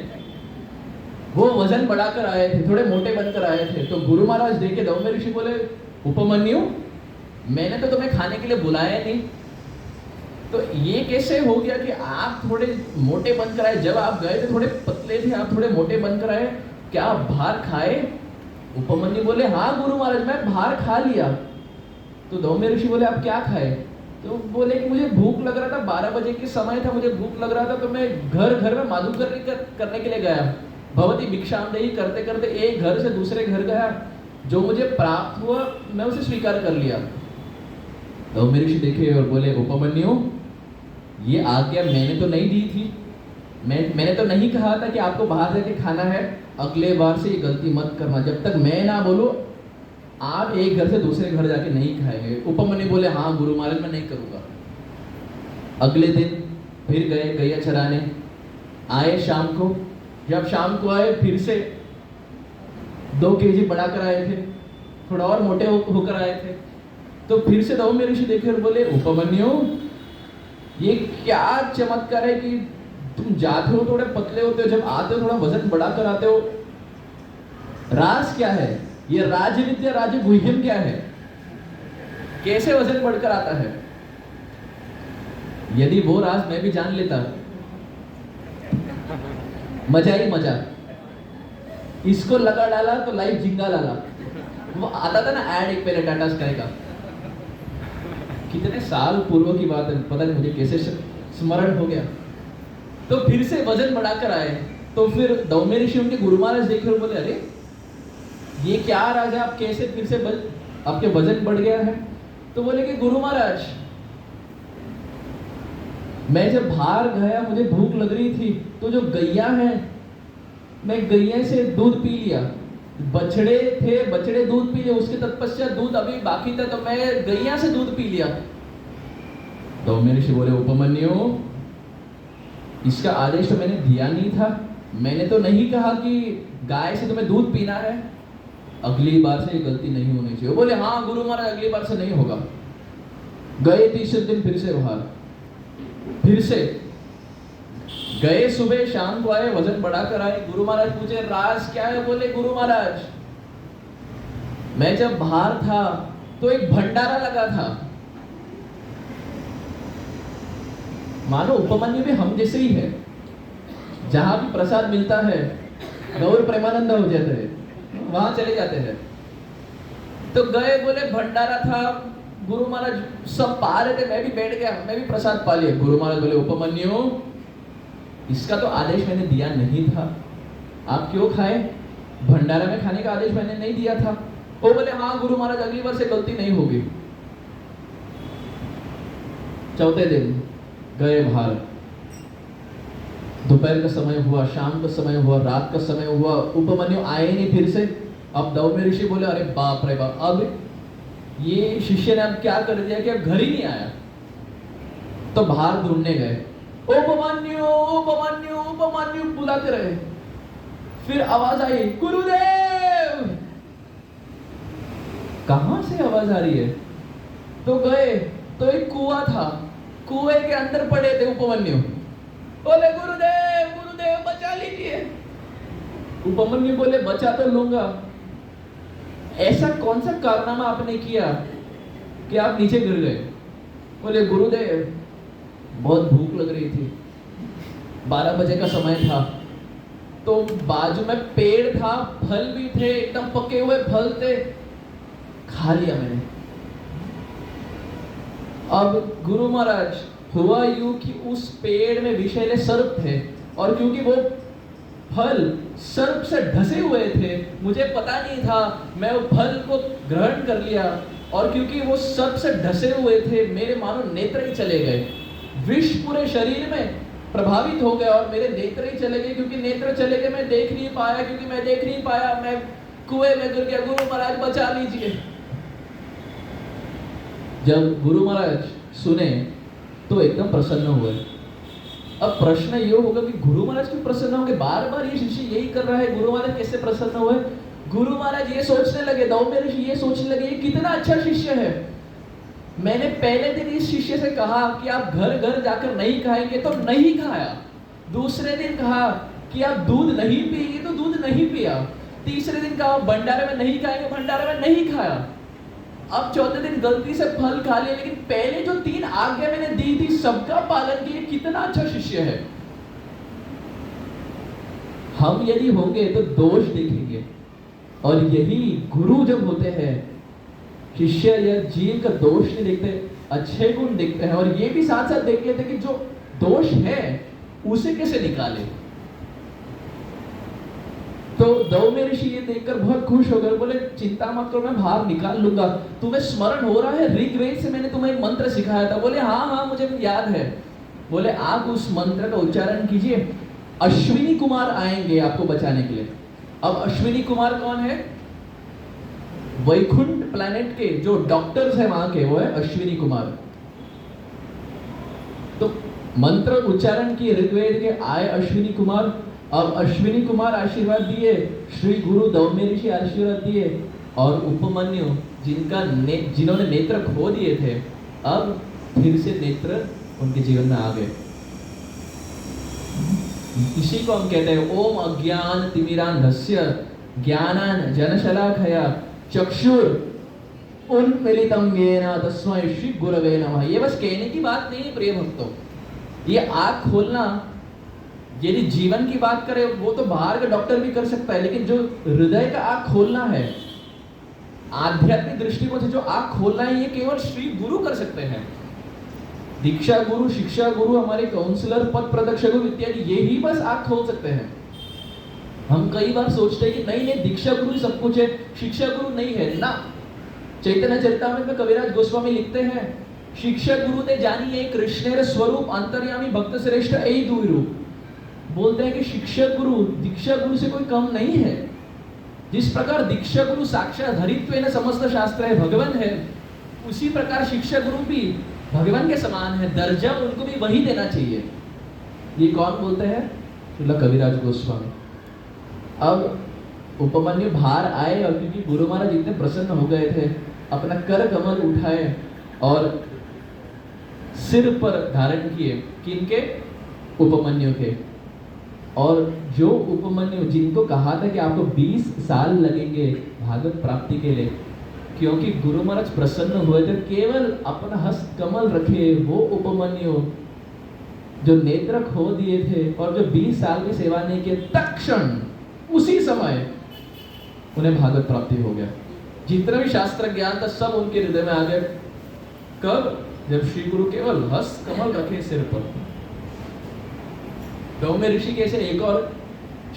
Speaker 2: वो वजन बढ़ाकर आए थे, थोड़े मोटे बनकर आए थे। तो गुरु महाराज देखे, दौम्य ऋषि बोले उपमन्यु मैंने तो तुम्हें खाने के लिए बुलाया नहीं, तो ये कैसे हो गया कि आप थोड़े मोटे बनकर आए, जब आप गए थे थोड़े पतले थे, आप थोड़े मोटे बनकर आए, क्या आप बाहर खाए? उपमन्यु बोले हाँ गुरु महाराज मैं बाहर खा लिया। तो दौम्य ऋषि बोले आप क्या खाए? तो बोले कि मुझे भूख लग रहा था, 12 बजे के समय था, मुझे भूख लग रहा था तो मैं घर घर में माधु करने के लिए गया, भगवती भिक्षामदेही करते करते एक घर से दूसरे घर गया, जो मुझे प्राप्त हुआ मैं उसे स्वीकार कर लिया। दौम्य ऋषि देखे और बोले उपमन्यु ये आज्ञा मैंने तो नहीं दी थी, मैंने तो नहीं कहा था कि आपको बाहर जाके खाना है, अगले बार से ये गलती मत करना, जब तक मैं ना बोलूं आप एक घर से दूसरे घर जाके नहीं खाएंगे। उपमन्यु बोले हाँ गुरु महाराज मैं नहीं करूंगा। अगले दिन फिर गए गैया चराने, आए शाम को, जब शाम को आए फिर से 2 केजी बढ़ाकर आए थे, थोड़ा और मोटे होकर आए थे। तो फिर से दौम्य ऋषि देखे और बोले उपमन्यु ये क्या चमत्कार है कि तुम जाते हो थोड़े पतले होते हो, जब आते हो थोड़ा वजन बढ़ाकर आते हो, राज क्या है? ये राजविद्या राजगुह्यम क्या है? कैसे वजन बढ़कर आता है? यदि वो राज मैं भी जान लेता मजा ही मजा, इसको लगा डाला तो लाइफ जिंगा लाला। वो आता था ना ऐड एक पहले टाटा स्काई का, कितने साल पूर्व की बात है, पता नहीं मुझे कैसे स्मरण हो गया। तो फिर से वजन बढ़ाकर आए, तो फिर दौमे ऋषि उनके गुरु महाराज देखे और बोले अरे ये क्या राजा, आप कैसे फिर से आपके वजन बढ़ गया है? तो बोले कि गुरु महाराज मैं जब बाहर गया, मुझे भूख लग रही थी, तो जो गैया है मैं गैया से दूध पी लिया, बछड़े थे बछड़े दूध पी लिए, उसके तत्पश्चात दूध अभी बाकी था तो मैं गैया से दूध पी लिया। तो मेरे ऋषि बोले उपमन्यु इसका आदेश तो मैंने दिया नहीं था, मैंने तो नहीं कहा कि गाय से तुम्हें दूध पीना है, अगली बार से ये गलती नहीं होनी चाहिए। बोले हाँ गुरु महाराज अगली बार से नहीं होगा। गए तीसरे दिन फिर से बाहर, फिर से गए, सुबह शाम को आए, वजन बढ़ाकर आए। गुरु महाराज पूछे राज क्या है? बोले गुरु महाराज मैं जब बाहर था तो एक भंडारा लगा था, मानो उपमन्यु भी हम जैसे ही है, जहां भी प्रसाद मिलता है गौर प्रेमानंद हो जाते हैं, वहां चले जाते हैं। तो गए, बोले भंडारा था, गुरु महाराज सब पा रहे थे, मैं भी बैठ गया, मैं भी प्रसाद पा लिया। गुरु महाराज बोले उपमन्यु इसका तो आदेश मैंने दिया नहीं था, आप क्यों खाए? भंडारा में खाने का आदेश मैंने नहीं दिया था। वो बोले हाँ गुरु महाराज अगली बार से गलती नहीं होगी। चौथे दिन गए बाहर, दोपहर का समय हुआ, शाम का समय हुआ, रात का समय हुआ, उपमन्यु आए नहीं फिर से। अब दौम्य ऋषि बोले अरे बाप रे बाप, अब ये शिष्य ने अब क्या कर दिया कि अब घर ही नहीं आया। तो बाहर ढूंढने गए, उपमन्यु उपमन्यु उपमन्यु बुलाते रहे। फिर आवाज आई गुरुदेव। कहां से आवाज आ रही है? तो गए तो एक कुआं था, कुएं के अंदर पड़े थे उपमन्यु। बोले गुरुदेव गुरुदेव बचा लीजिए। उपमन्यु बोले बचा तो लूंगा, ऐसा कौन सा कारनामा आपने किया कि आप नीचे गिर गए? बोले गुरुदेव बहुत भूख लग रही थी, 12 बजे का समय था, तो बाजू में पेड़ था, फल भी थे, एकदम पके हुए फल थे, खा लिया मैंने। अब गुरु महाराज हुआ यूं कि उस पेड़ में विषैले सर्प थे, और क्योंकि वो फल सर्प से ढसे हुए थे, मुझे पता नहीं था, मैं वो फल को ग्रहण कर लिया, और क्योंकि वो सर्प से ढसे हुए थे, मेरे मानो नेत्र ही चले गए, विष पूरे शरीर में प्रभावित हो गया और मेरे नेत्र ही चले गए। क्योंकि नेत्र चले गए, मैं देख नहीं पाया, क्योंकि मैं देख नहीं पाया मैं कुएं में गिर गया, गुरु महाराज बचा लीजिए। जब गुरु महाराज सुने तो एकदम प्रसन्न हुए। अब प्रश्न ये होगा कि गुरु महाराज क्यों प्रसन्न होंगे? बार बार ये शिष्य यही कर रहा है, गुरु महाराज कैसे प्रसन्न हुए? गुरु महाराज ये सोचने लगे, दौम्य ऋषि ये सोचने लगे ये कितना अच्छा शिष्य है। मैंने पहले दिन इस शिष्य से कहा कि आप घर घर जाकर नहीं खाएंगे तो नहीं खाया, दूसरे दिन कहा कि आप दूध नहीं पिएंगे तो दूध नहीं पिया, तीसरे दिन कहा भंडारे में नहीं खाएंगे, भंडारे में नहीं खाया, अब चौथे दिन गलती से फल खा लिया, लेकिन पहले जो 3 आज्ञा मैंने दी थी सबका पालन किया। कितना अच्छा शिष्य है। हम यदि होंगे तो दोष देखेंगे, और यही गुरु जब होते हैं, शिष्य या जीव का दोष नहीं देखते, अच्छे गुण देखते हैं, और ये भी साथ साथ देख लेते कि जो दोष है उसे कैसे निकाले। तो दौम्य ऋषि ये देखकर बहुत खुश हो गए, बोले चिंता मत करो, मैं बाहर निकाल लूंगा। तुम्हें स्मरण हो रहा है ऋग्वेद से मैंने तुम्हें एक मंत्र सिखाया था? बोले हाँ हाँ मुझे याद है। बोले आप उस मंत्र का उच्चारण कीजिए, अश्विनी कुमार आएंगे आपको बचाने के लिए। अब अश्विनी कुमार कौन है? वैकुंठ प्लैनेट के जो डॉक्टर्स हैं वहां के, वो है अश्विनी कुमार। तो मंत्र उच्चारण किए ऋग्वेद के, आए अश्विनी कुमार। अब अश्विनी कुमार आशीर्वाद दिए, श्री गुरु दौम्य ऋषि आशीर्वाद दिए, और उपमन्यु जिन्होंने नेत्र खो दिए थे, अब फिर से नेत्र उनके जीवन में आ गए। इसी को हम कहते हैं ओम अज्ञान तिमिरान्धस्य ज्ञानान जनशलाखया चक्षुर उन्मीलितं येन तस्मै श्री गुरवे नमः। ये बस कहने की बात नहीं है प्रिय भक्तों, ये आँख खोलना यदि जीवन की बात करें वो तो बाहर का डॉक्टर भी कर सकता है, लेकिन जो हृदय का आंख खोलना है, आध्यात्मिक दृष्टिकोण से जो आंख खोलना है, ये केवल श्री गुरु कर सकते हैं। दीक्षा गुरु, शिक्षा गुरु, हमारे काउंसलर, पद प्रदक्षक गुरु इत्यादि, ये ही बस आंख खोल सकते हैं। हम कई बार सोचते हैं कि नहीं नहीं दीक्षा गुरु सब कुछ है, शिक्षा गुरु नहीं है ना। चैतन्य चरितामृत में कविराज गोस्वामी लिखते हैं, शिक्षा गुरु ने जानिए कृष्णेर स्वरूप अंतर्यामी भक्त श्रेष्ठ यही दुई रूप। बोलते हैं कि शिक्षा गुरु दीक्षा गुरु से कोई कम नहीं है। जिस प्रकार दीक्षा गुरु साक्षात हरित्वेन समस्त शास्त्र है, भगवान है, उसी प्रकार शिक्षा गुरु भी भगवान के समान है, दर्जा उनको भी वही देना चाहिए। ये कौन बोलते हैं? श्रील कविराज गोस्वामी। अब उपमन्यु बाहर आए और क्योंकि गुरु महाराज इतने प्रसन्न हो गए थे, अपना कर कमल उठाए और सिर पर धारण किए। किनके? उपमन्यु के। और जो उपमन्यु जिनको कहा था कि आपको 20 साल लगेंगे भागवत प्राप्ति के लिए, क्योंकि गुरु महाराज प्रसन्न हुए थे, केवल अपना हस्त कमल रखे वो उपमन्यु जो नेत्र खो दिए थे और जो 20 साल की सेवा नहीं किए, तत्क्षण उसी समय उन्हें भागवत प्राप्ति हो गया। जितना भी शास्त्र ज्ञान था सब उनके हृदय में आ गया। कब? जब श्री गुरु केवल हस्त कमल रखे सिर पर। गौमे ऋषि के ऐसे एक और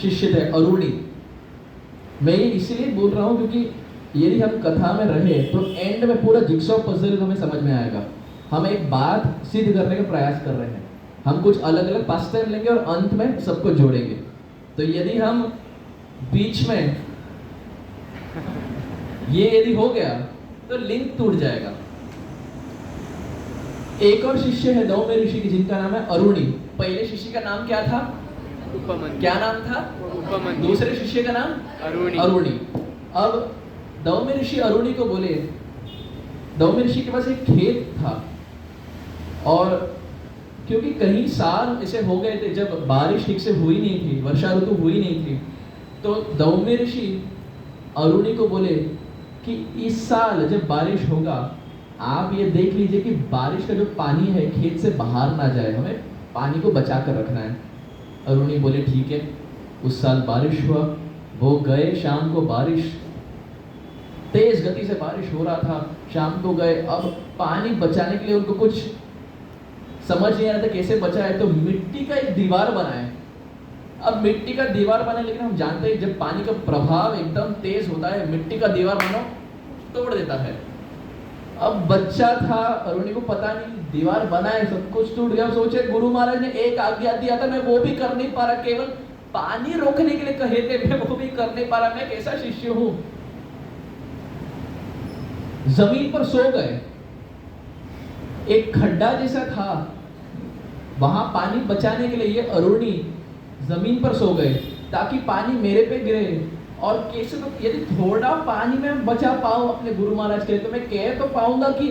Speaker 2: शिष्य थे, अरुणी। मैं ये इसलिए बोल रहा हूं क्योंकि यदि हम कथा में रहे तो एंड में पूरा जिक्सॉ पजल हमें समझ में आएगा। हम एक बात सिद्ध करने का प्रयास कर रहे हैं, हम कुछ अलग अलग पास टाइम लेंगे और अंत में सबको जोड़ेंगे। तो यदि हम बीच में ये यदि हो गया तो लिंक टूट जाएगा। एक और शिष्य है दौम्य ऋषि की, जिनका नाम है अरुणी। पहले शिष्य का नाम क्या था?
Speaker 3: उपमन्यु।
Speaker 2: क्या नाम था?
Speaker 3: उपमन्यु।
Speaker 2: दूसरे शिष्य का नाम?
Speaker 3: अरुणी।
Speaker 2: अरुणी। अब दौम्य ऋषि अरुणी को बोले, दौम्य ऋषि के पास एक खेत था और क्योंकि कई साल ऐसे हो गए थे जब बारिश ठीक से हुई नहीं थी, वर्षा ऋतु हुई नहीं थी, तो दौम्य ऋषि अरुणी को बोले कि इस साल जब बारिश होगा आप ये देख लीजिए कि बारिश का जो पानी है खेत से बाहर ना जाए, हमें पानी को बचा कर रखना है। अरुणी बोले ठीक है। उस साल बारिश हुआ, वो गए, शाम को बारिश, तेज गति से बारिश हो रहा था, शाम को गए। अब पानी बचाने के लिए उनको कुछ समझ नहीं आ रहा था कैसे बचाए, तो मिट्टी का एक दीवार बनाए। अब मिट्टी का दीवार बनाए, लेकिन हम जानते हैं जब पानी का प्रभाव एकदम तेज होता है, मिट्टी का दीवार मानो तोड़ देता है। अब बच्चा था, अरुणी को पता नहीं, दीवार बनाए, सब कुछ टूट गया। सोचे गुरु महाराज ने एक आज्ञा दिया था, मैं वो भी कर नहीं पा रहा, केवल पानी रोकने के लिए कहे थे, मैं वो भी कर नहीं पा रहा, मैं कैसा शिष्य हूं। जमीन पर सो गए। एक खड्डा जैसा था, वहां पानी बचाने के लिए ये अरुणी जमीन पर सो गए ताकि पानी मेरे पे गिरे। और कैसे तो यदि थोड़ा पानी में बचा पाऊं अपने गुरु महाराज के लिए, तो मैं कह तो पाऊंगा कि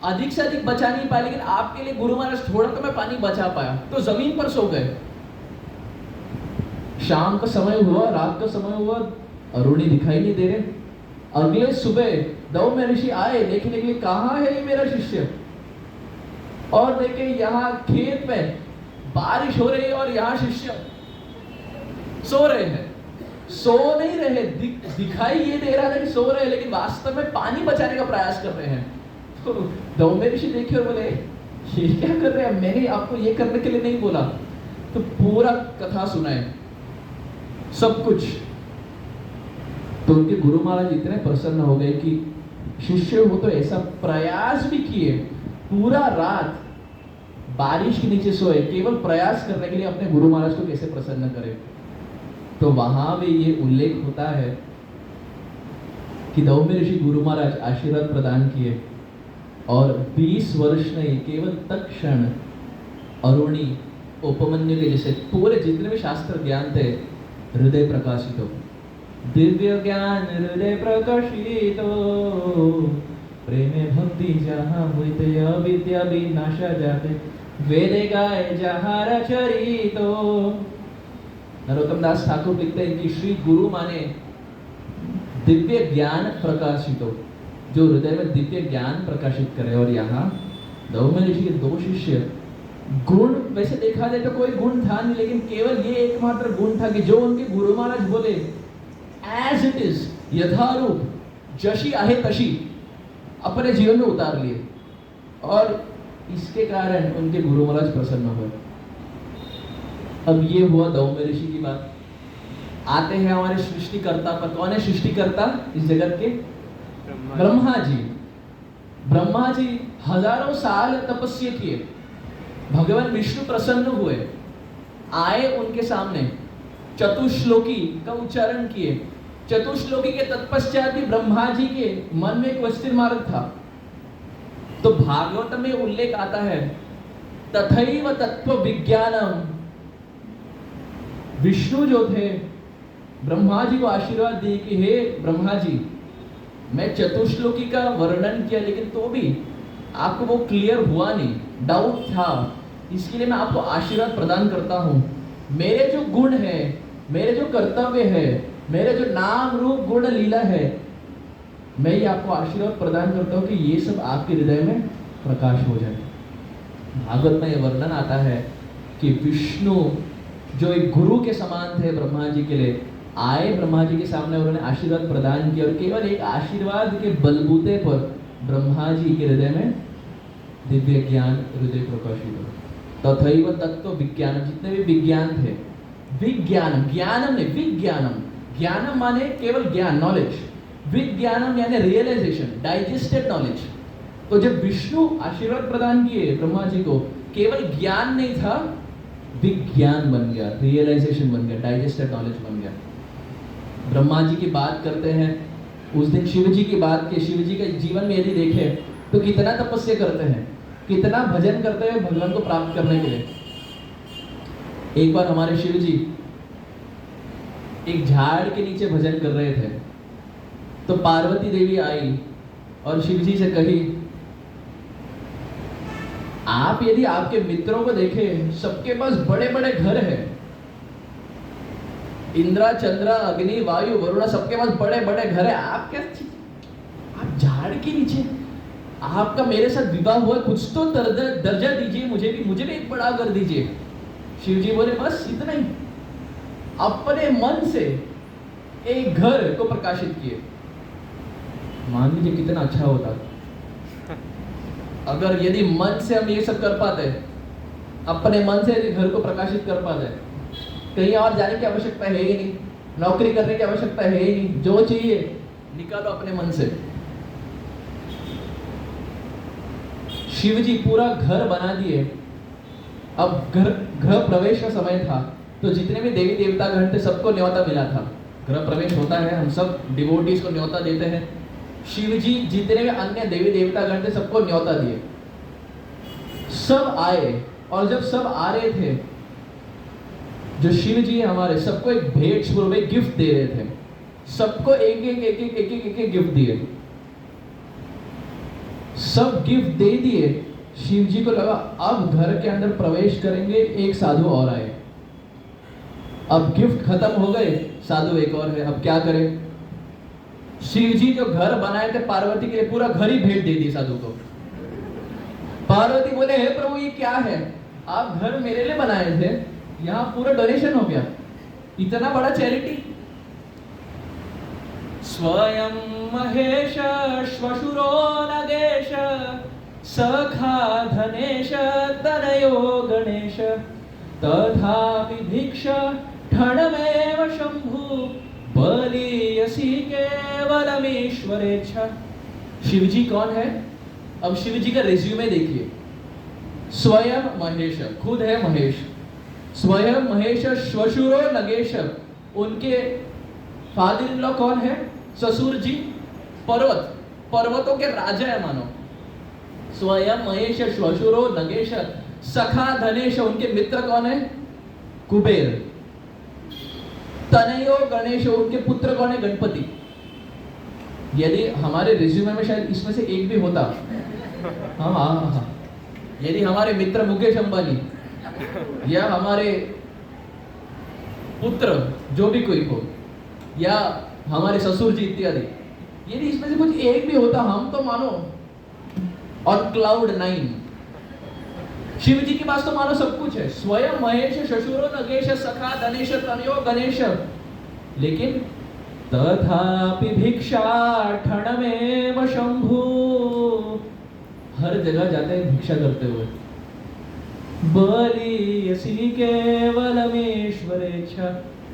Speaker 2: अधिक से अधिक बचा नहीं पाया, लेकिन आपके लिए गुरु महाराज थोड़ा तो मैं पानी बचा पाया। तो जमीन पर सो गए। शाम का समय हुआ, रात का समय हुआ, अरुणी दिखाई नहीं दे रहे। अगले सुबह दौम्य ऋषि आए देखने के लिए, कहाँ है ये मेरा शिष्य। और देखे यहाँ खेत में बारिश हो रही है और यहाँ शिष्य सो रहे हैं। सो नहीं रहे, दिखाई ये दे रहा था कि सो रहे हैं, लेकिन वास्तव में पानी बचाने का प्रयास कर रहे हैं। तो दौम्य ऋषि देखे और बोले ये क्या कर रहे हैं, मैंने आपको ये करने के लिए नहीं बोला। तो पूरा कथा सुनाए सब कुछ। तो उनके गुरु महाराज इतने प्रसन्न हो गए कि शिष्य हो तो ऐसा प्रयास भी किए, पूरा रात बारिश के नीचे सोए, केवल प्रयास करने के लिए अपने गुरु महाराज को कैसे प्रसन्न करें। तो वहां भी ये उल्लेख होता है कि दौम्य ऋषि गुरु महाराज आशीर्वाद प्रदान किए और 20 वर्ष नहीं, केवल तत्क्षण अरुणी उपमन्यु के जैसे पूरे जितने भी शास्त्र ज्ञान थे हृदय प्रकाशित हो। दिव्य ज्ञान हृदय प्रकाशित प्रेमे भक्ति जहाँ हुई अविद्या विनाश जाते, वेदे गाए जहाँ रचरितो। नरोत्तम दास ठाकुर लिखते हैं कि श्री गुरु माने दिव्य ज्ञान प्रकाशित हो, जो हृदय में दिव्य ज्ञान प्रकाशित करे। और यहाँ दौम्य ऋषि के 2 शिष्य गुण वैसे देखा जाए तो कोई गुण था नहीं, लेकिन केवल ये एकमात्र गुण था कि जो उनके गुरु महाराज बोले एज इट इज, यथारूप, जशी आहे तशी अपने जीवन में उतार लिए, और इसके कारण उनके गुरु महाराज प्रसन्न हुए। अब ये हुआ दौम्य ऋषि की बात। आते हैं हमारे सृष्टिकर्ता पर। कौन है सृष्टिकर्ता इस जगत के? ब्रह्मा जी। ब्रह्मा जी हजारों साल तपस्या किए, भगवान विष्णु प्रसन्न हुए, आए उनके सामने, चतुश्लोकी का उच्चारण किए। चतुश्लोकी के तत्पश्चात भी ब्रह्मा जी के मन में क्वेश्चन मार्क था। तो भागवत में उल्लेख आता है, तथैव तत्व विज्ञानम। विष्णु जो थे ब्रह्मा जी को आशीर्वाद दिए कि हे ब्रह्मा जी, मैं चतुश्लोकी का वर्णन किया, लेकिन तो भी आपको वो क्लियर हुआ नहीं, डाउट था, इसके लिए मैं आपको आशीर्वाद प्रदान करता हूं। मेरे जो गुण है, मेरे जो कर्तव्य है, मेरे जो नाम रूप गुण लीला है, मैं ये आपको आशीर्वाद प्रदान करता हूं कि ये सब आपके हृदय में प्रकाश हो जाए। भागवत में यह वर्णन आता है कि विष्णु जो एक गुरु के समान थे ब्रह्मा जी के लिए, आए ब्रह्मा जी के सामने, उन्होंने आशीर्वाद प्रदान किया, और केवल एक आशीर्वाद के बलबूते पर ब्रह्मा जी के हृदय में दिव्य ज्ञान हृदय प्रकाशित हो। तथैव तत्व विज्ञान, जितने भी विज्ञान थे, विज्ञानम, ज्ञानम नहीं, विज्ञानम। ज्ञानम माने केवल ज्ञान, नॉलेज, विज्ञानम यानी रियलाइजेशन, डाइजेस्टेड नॉलेज। तो जब विष्णु आशीर्वाद प्रदान किए ब्रह्मा जी को, केवल ज्ञान नहीं था, विज्ञान बन गया, रियलाइजेशन बन गया, डाइजेस्टेड नॉलेज बन गया। ब्रह्मा जी की बात करते हैं, उस दिन शिव जी की बात की। शिव जी के जीवन में यदि देखें तो कितना तपस्या करते हैं, कितना भजन करते हैं भगवान को प्राप्त करने के लिए। एक बार हमारे शिव जी एक झाड़ के नीचे भजन कर रहे थे, तो पार्वती देवी आई और शिव जी से कही, आप यदि आपके मित्रों को देखें, सबके पास बड़े बड़े घर हैं, इंद्रा, चंद्रा, अग्नि, वायु, वरुण, सबके पास बड़े बड़े घर है, आप क्या, आप झाड़ के नीचे, आपका मेरे साथ विवाह हुआ, कुछ तो दर्जा दीजिए, मुझे भी एक बड़ा घर दीजिए। शिव जी बोले बस इतना ही, अपने मन से एक घर को प्रकाशित किए। मान लीजिए कितना अच्छा होता अगर यदि मन से हम ये सब कर पाते, अपने मन से यदि घर को प्रकाशित कर पाते, कहीं और जाने की आवश्यकता है ही नहीं, नौकरी करने की आवश्यकता है ही नहीं, जो चाहिए निकालो अपने मन से। शिव जी पूरा घर बना दिए। अब गृह प्रवेश का समय था, तो जितने भी देवी देवता गण थे सबको न्योता मिला था। गृह प्रवेश होता है, हम सब डिवोटीज को न्योता देते हैं। शिव जी जितने भी अन्य देवी देवता गण थे सबको न्योता दिए, सब आए। और जब सब आ रहे थे, जो शिव जी हमारे सबको एक भेंट स्वरूप एक गिफ्ट दे रहे थे, सबको एक एक गिफ्ट दिए। सब गिफ्ट दे दिए। शिव जी को लगा अब घर के अंदर प्रवेश करेंगे, एक साधु और आए। अब गिफ्ट खत्म हो गए, साधु एक और है, अब क्या करें? शिव जी जो घर बनाए थे पार्वती के लिए, पूरा घर ही भेंट दे दी साधु को। पार्वती बोले हे प्रभु ये क्या है, आप घर मेरे लिए बनाए थे, यहाँ पूरा डोनेशन हो गया, इतना बड़ा चैरिटी। स्वयं महेश श्वशुरो नगेश सखा धनेश तनयो गणेश तथापि भिक्ष ठणमेव शंभु बलियसी केवलमीश्वरेच्छा। शिव जी कौन है? अब शिव जी का रिज्यूमे देखिए। स्वयं महेश, खुद है महेश। स्वयं महेश श्वशुरो नगेश, उनके फादर इन लॉ कौन है? ससुर जी पर्वत, पर्वतों के राजा है मानो। स्वयं महेश श्वशुरो नगेश सखा धनेश, उनके मित्र कौन है? कुबेर। तनयो गणेश, उनके पुत्र कौन है? गणपति। यदि हमारे रिज्यूमे में शायद इसमें से एक भी होता, हाँ, यदि हमारे मित्र मुकेश अंबानी या हमारे पुत्र जो भी कोई हो, या हमारे ससुर जी इत्यादि, यदि इसमें से कुछ एक भी होता, हम तो मानो और क्लाउड 9। शिव जी के पास तो मानो सब कुछ है, स्वयं महेश शशुरो नगेश सखा धनेश तनयो गणेश, लेकिन तथापि भिक्षाटनमेव शंभु, हर जगह जाते हैं भिक्षा करते हुए। बलियसी केवलमेश्वरेच्छा,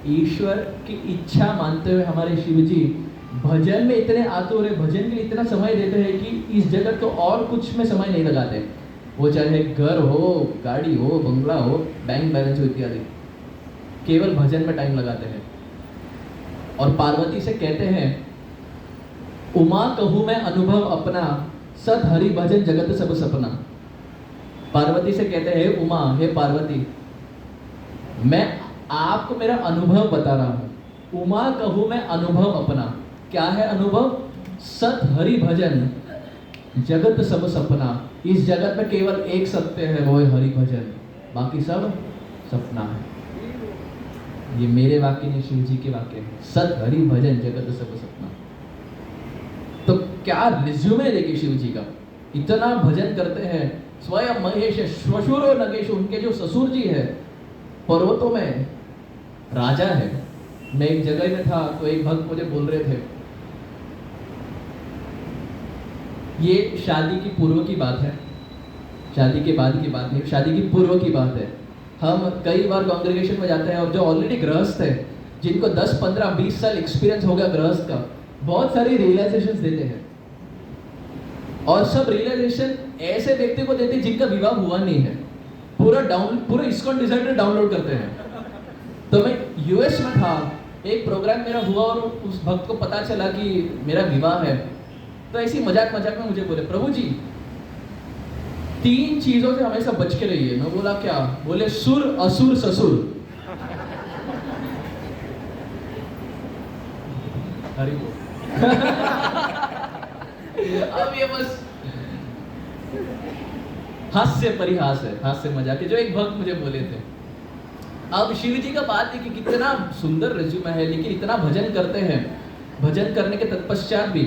Speaker 2: ईश्वर की इच्छा मानते हुए हमारे शिव जी भजन में इतने आतुर है, भजन के लिए इतना समय देते हैं कि इस जगत को और कुछ में समय नहीं लगाते। वो चाहे घर हो, गाड़ी हो, बंगला हो, बैंक बैलेंस हो इत्यादि, केवल भजन में टाइम लगाते हैं। और पार्वती से कहते हैं, उमा कहूँ मैं अनुभव अपना, सत हरि भजन जगत सब सपना। पार्वती से कहते हैं, उमा हे पार्वती, मैं आपको मेरा अनुभव बता रहा हूँ। उमा कहूँ मैं अनुभव अपना, क्या है अनुभव? सत हरि भजन जगत सब सपना। इस जगत में केवल एक सत्य है, वो है हरि भजन, बाकी सब सपना है। ये मेरे वाक्य नहीं, शिव जी के वाक्य है। सत हरि भजन जगत सब सपना। तो क्या रिज्यूमे देखिए शिव जी का, इतना भजन करते हैं। स्वयं महेश श्वशुरो नगेश, उनके जो ससुर जी है पर्वतों में राजा है। मैं एक जगह में था तो एक भक्त मुझे बोल रहे थे, ये शादी की पूर्व की बात है, शादी के बाद की बात नहीं, शादी की पूर्व की बात है। हम कई बार कांग्रेगेशन में जाते हैं और जो ऑलरेडी गृहस्थ है, जिनको 10, 15, 20 साल एक्सपीरियंस हो गया गृहस्थ का, बहुत सारी रियलाइजेशंस देते हैं। और सब रियलाइजेशन ऐसे व्यक्ति को देते हैं जिनका विवाह हुआ नहीं है, पूरा इस्कॉन डिजाइनर डाउनलोड करते हैं। तो मैं यूएस में था, एक प्रोग्राम मेरा हुआ और उस भक्त को पता चला कि मेरा विवाह है, तो ऐसी मजाक मजाक में मुझे बोले, प्रभु जी 3 चीजों से हमेशा बच के रहिए। मैं बोला क्या? बोले सुर असुर ससुर। हरि बोल। अब ये बस हास्य परिहास है, हास्य मजाक है, जो एक भक्त मुझे बोले थे। अब शिव जी का बात है कि कितना सुंदर रिज्यूमे है, लेकिन इतना भजन करते हैं। भजन करने के तत्पश्चात भी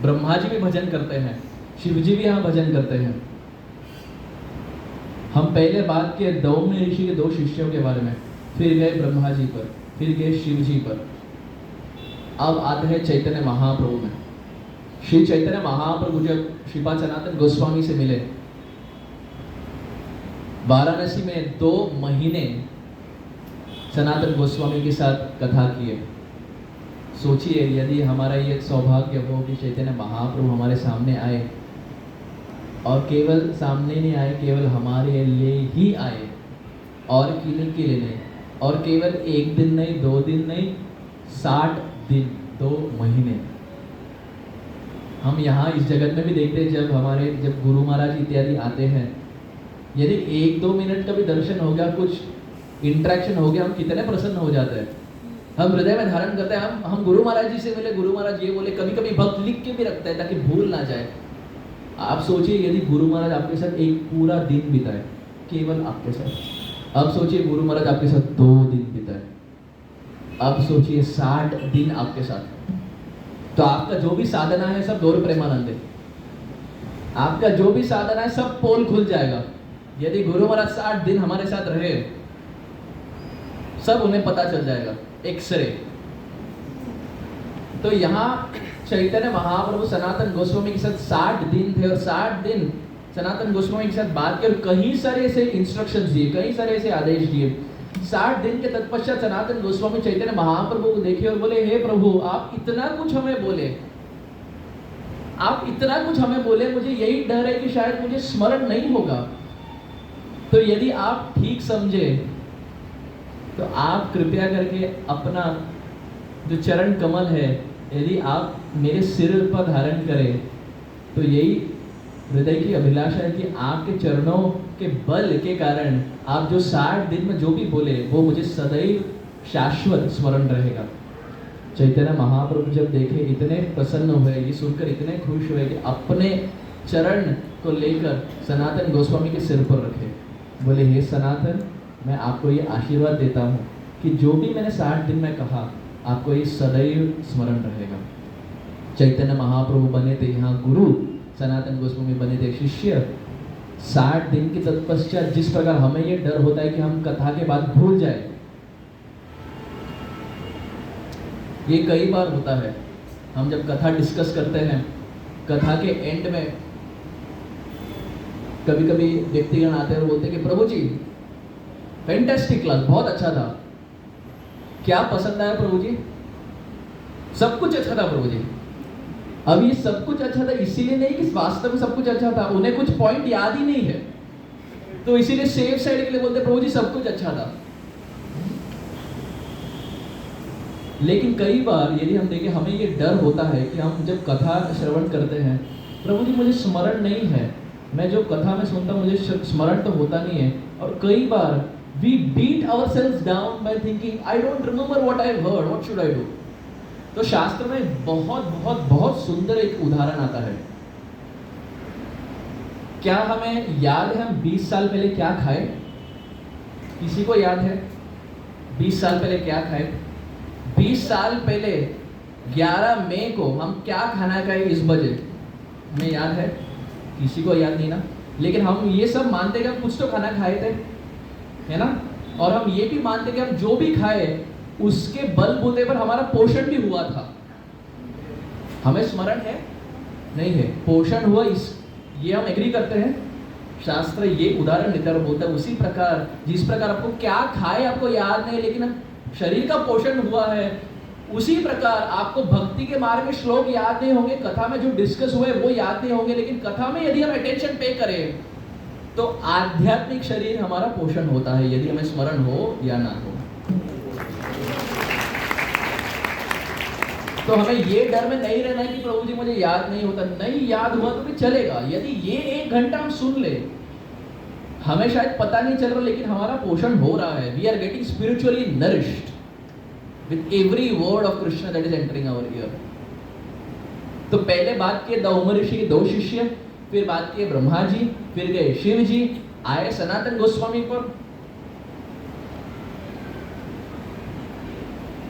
Speaker 2: ब्रह्मा जी भी भजन करते हैं, शिव जी भी यहाँ भजन करते हैं। हम पहले बात किए दौम्य ऋषि के 2 शिष्यों के बारे में, फिर गए ब्रह्मा जी पर, फिर गए शिव जी पर। अब आते हैं चैतन्य महाप्रभु में। श्री चैतन्य महाप्रभु जब श्रीपाद सनातन गोस्वामी से मिले, वाराणसी में 2 महीने सनातन गोस्वामी के साथ कथा किए। सोचिए यदि हमारा ये सौभाग्य हो कि चैतन्य महाप्रभु हमारे सामने आए, और केवल सामने नहीं आए, केवल हमारे लिए ही आए, और किन्हीं के लिए नहीं, और केवल 1 दिन नहीं, 2 दिन नहीं, 60 दिन, 2 महीने। हम यहाँ इस जगत में भी देखते हैं, जब गुरु महाराज इत्यादि आते हैं, यदि 1-2 मिनट का भी दर्शन हो गया, कुछ इंटरेक्शन हो गया, हम कितने प्रसन्न हो जाते हैं। हम हृदय में धारण करते हैं, हम गुरु महाराज जी से मिले, गुरु महाराज ये बोले, कभी कभी भक्त लिख के भी रखते हैं ताकि भूल ना जाए। आप सोचिए यदि गुरु महाराज आपके साथ एक पूरा दिन बिताए, केवल आपके साथ। अब सोचिए गुरु महाराज आपके साथ 2 दिन बिताए, अब सोचिए 60 दिन आपके साथ। तो आपका जो भी साधना है सब गौर प्रेमानंद है, आपका जो भी साधना है सब पोल खुल जाएगा। यदि गुरु महाराज 60 दिन हमारे साथ रहे, सब उन्हें पता चल जाएगा, एक्सरे। तो यहाँ चैतन्य महाप्रभु सनातन गोस्वामी के साथ 60 दिन थे, और 60 दिन सनातन गोस्वामी के साथ बात की, और कई सारे ऐसे इंस्ट्रक्शंस दिए, कई सारे ऐसे आदेश दिए। 60 दिन के तत्पश्चात सनातन गोस्वामी चैतन्य महाप्रभु को देखे और बोले, हे प्रभु आप इतना कुछ हमें बोले, आप इतना कुछ हमें बोले, मुझे यही डर है कि शायद मुझे स्मरण नहीं होगा। तो यदि आप ठीक समझे तो आप कृपया करके अपना जो चरण कमल है, यदि आप मेरे सिर पर धारण करें, तो यही हृदय की अभिलाषा है कि आपके चरणों के बल के कारण आप जो 60 दिन में जो भी बोले वो मुझे सदैव शाश्वत स्मरण रहेगा। चैतन्य महाप्रभु जब देखे इतने प्रसन्न हुए, ये सुनकर इतने खुश हुए कि अपने चरण को लेकर सनातन गोस्वामी के सिर पर रखे। बोले, हे सनातन, मैं आपको ये आशीर्वाद देता हूँ कि जो भी मैंने 60 दिन में कहा आपको ये सदैव स्मरण रहेगा। चैतन्य महाप्रभु बने थे यहाँ गुरु, सनातन गोस्वामी बने थे शिष्य, 60 दिन के तत्पश्चात जिस प्रकार हमें ये डर होता है कि हम कथा के बाद भूल जाए, ये कई बार होता है। हम जब कथा डिस्कस करते हैं, कथा के एंड में कभी कभी व्यक्तिगण आते हैं और बोलते हैं कि प्रभु जी फैंटास्टिक क्लास, बहुत अच्छा था, क्या पसंद आया प्रभु जी? सब कुछ अच्छा था प्रभु जी। अब ये सब कुछ अच्छा था इसीलिए नहीं कि वास्तव में सब कुछ अच्छा था, उन्हें कुछ पॉइंट याद ही नहीं है, तो इसीलिए सेफ साइड के लिए बोलते प्रभु जी सब कुछ अच्छा था। लेकिन कई बार यदि हम देखें, हमें ये डर होता है कि हम जब कथा श्रवण करते हैं, प्रभु जी मुझे स्मरण नहीं है, मैं जो कथा में सुनता हूं मुझे स्मरण तो होता नहीं है, और कई बार we beat ourselves down by thinking I don't remember what I heard, what should I do? तो शास्त्र में बहुत बहुत बहुत सुंदर एक उदाहरण आता है। क्या हमें याद है हम 20 साल पहले क्या खाए? किसी को याद है 20 साल पहले क्या खाए? 20 साल पहले 11 मई को हम क्या खाना खाए इस बजे? हमें याद है? किसी को याद नहीं ना। लेकिन हम ये सब मानते कि हम कुछ तो खाना खाए थे, है ना? और हम ये भी मानते कि हम जो भी खाए उसके बलबूते पर हमारा पोषण भी हुआ था। हमें स्मरण है? नहीं है। पोषण हुआ, इस ये हम एग्री करते हैं। शास्त्र ये उदाहरण लेकर बोलता है उसी प्रकार जिस प्रकार आपको क्या खाए आपको याद नहीं, लेकिन शरीर का पोषण हुआ है, उसी प्रकार आपको भक्ति के मार्ग में श्लोक याद नहीं होंगे, कथा में जो डिस्कस हुए वो याद नहीं होंगे, लेकिन कथा में यदि हम अटेंशन पे करें तो आध्यात्मिक शरीर हमारा पोषण होता है, यदि हमें स्मरण हो या ना हो। तो हमें ये डर में नहीं रहना है कि प्रभु जी मुझे याद नहीं होता। नहीं याद हुआ तो भी चलेगा, यदि ये 1 घंटा हम सुन ले, हमें शायद पता नहीं चल रहा लेकिन हमारा पोषण हो रहा है। We are getting spiritually nourished with every word of Krishna that is entering our ear. तो पहले बात किए 2 ऋषि के 2 शिष्य, फिर बात किए ब्रह्मा जी, फिर गए शिव जी, आए सनातन गोस्वामी पर।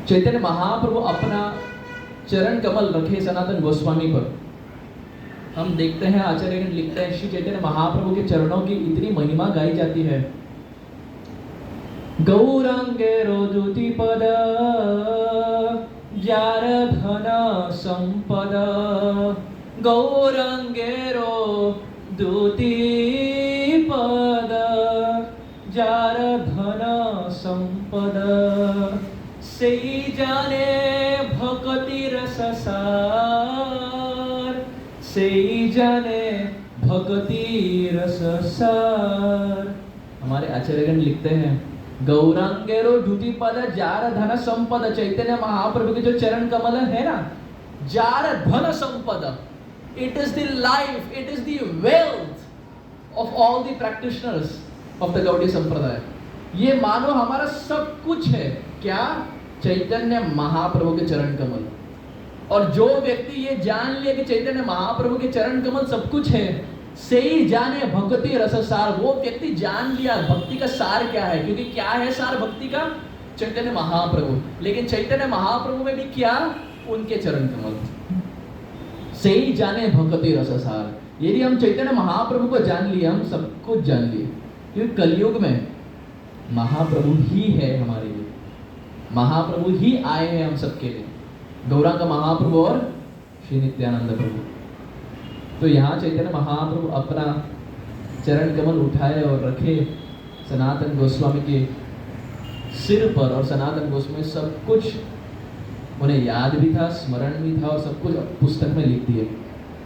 Speaker 2: चैतन्य महाप्रभु अपना चरण कमल रखे सनातन गोस्वामी पर। हम देखते हैं आचार्य लिखते हैं श्री चैतन्य महाप्रभु के चरणों की इतनी महिमा गाई जाती है। गौरांगे रोदुति पद जार धन संपद, गौरांगेरो दूती पद जार धन संपद, से जाने भक्ति रस सार, से जाने भक्ति रस सार। हमारे आचार्यगण लिखते हैं गौरांगेरो दूती पद जार धन संपद। चैतन्य महाप्रभु के जो चरण कमल है ना, जार धन संपद, it is the life, it is the wealth of all the practitioners of the Gaudiya संप्रदाय। ये मानो हमारा सब कुछ है। क्या? चैतन्य महाप्रभु के चरण कमल। और जो व्यक्ति ये जान लिया कि चैतन्य महाप्रभु के चरण कमल सब कुछ है, से ही जाने भक्ति रस सार, वो व्यक्ति जान लिया भक्ति का सार क्या है। क्योंकि क्या है सार भक्ति का? चैतन्य महाप्रभु। लेकिन चैतन्य महाप्रभु में भी क्या? उनके चरण कमल। से ही जाने भक्ति रस सार। यदि हम चैतन्य महाप्रभु को जान लिए, हम सब कुछ जान लिए। क्योंकि कलयुग में महाप्रभु ही है हमारे लिए, महाप्रभु ही आए हैं हम सबके लिए, गौरांग महाप्रभु और श्री नित्यानंद प्रभु। तो यहाँ चैतन्य महाप्रभु अपना चरण कमल उठाए और रखे सनातन गोस्वामी के सिर पर, और सनातन गोस्वामी सब कुछ उन्हें याद भी था, स्मरण भी था, और सब कुछ पुस्तक में लिख दिए।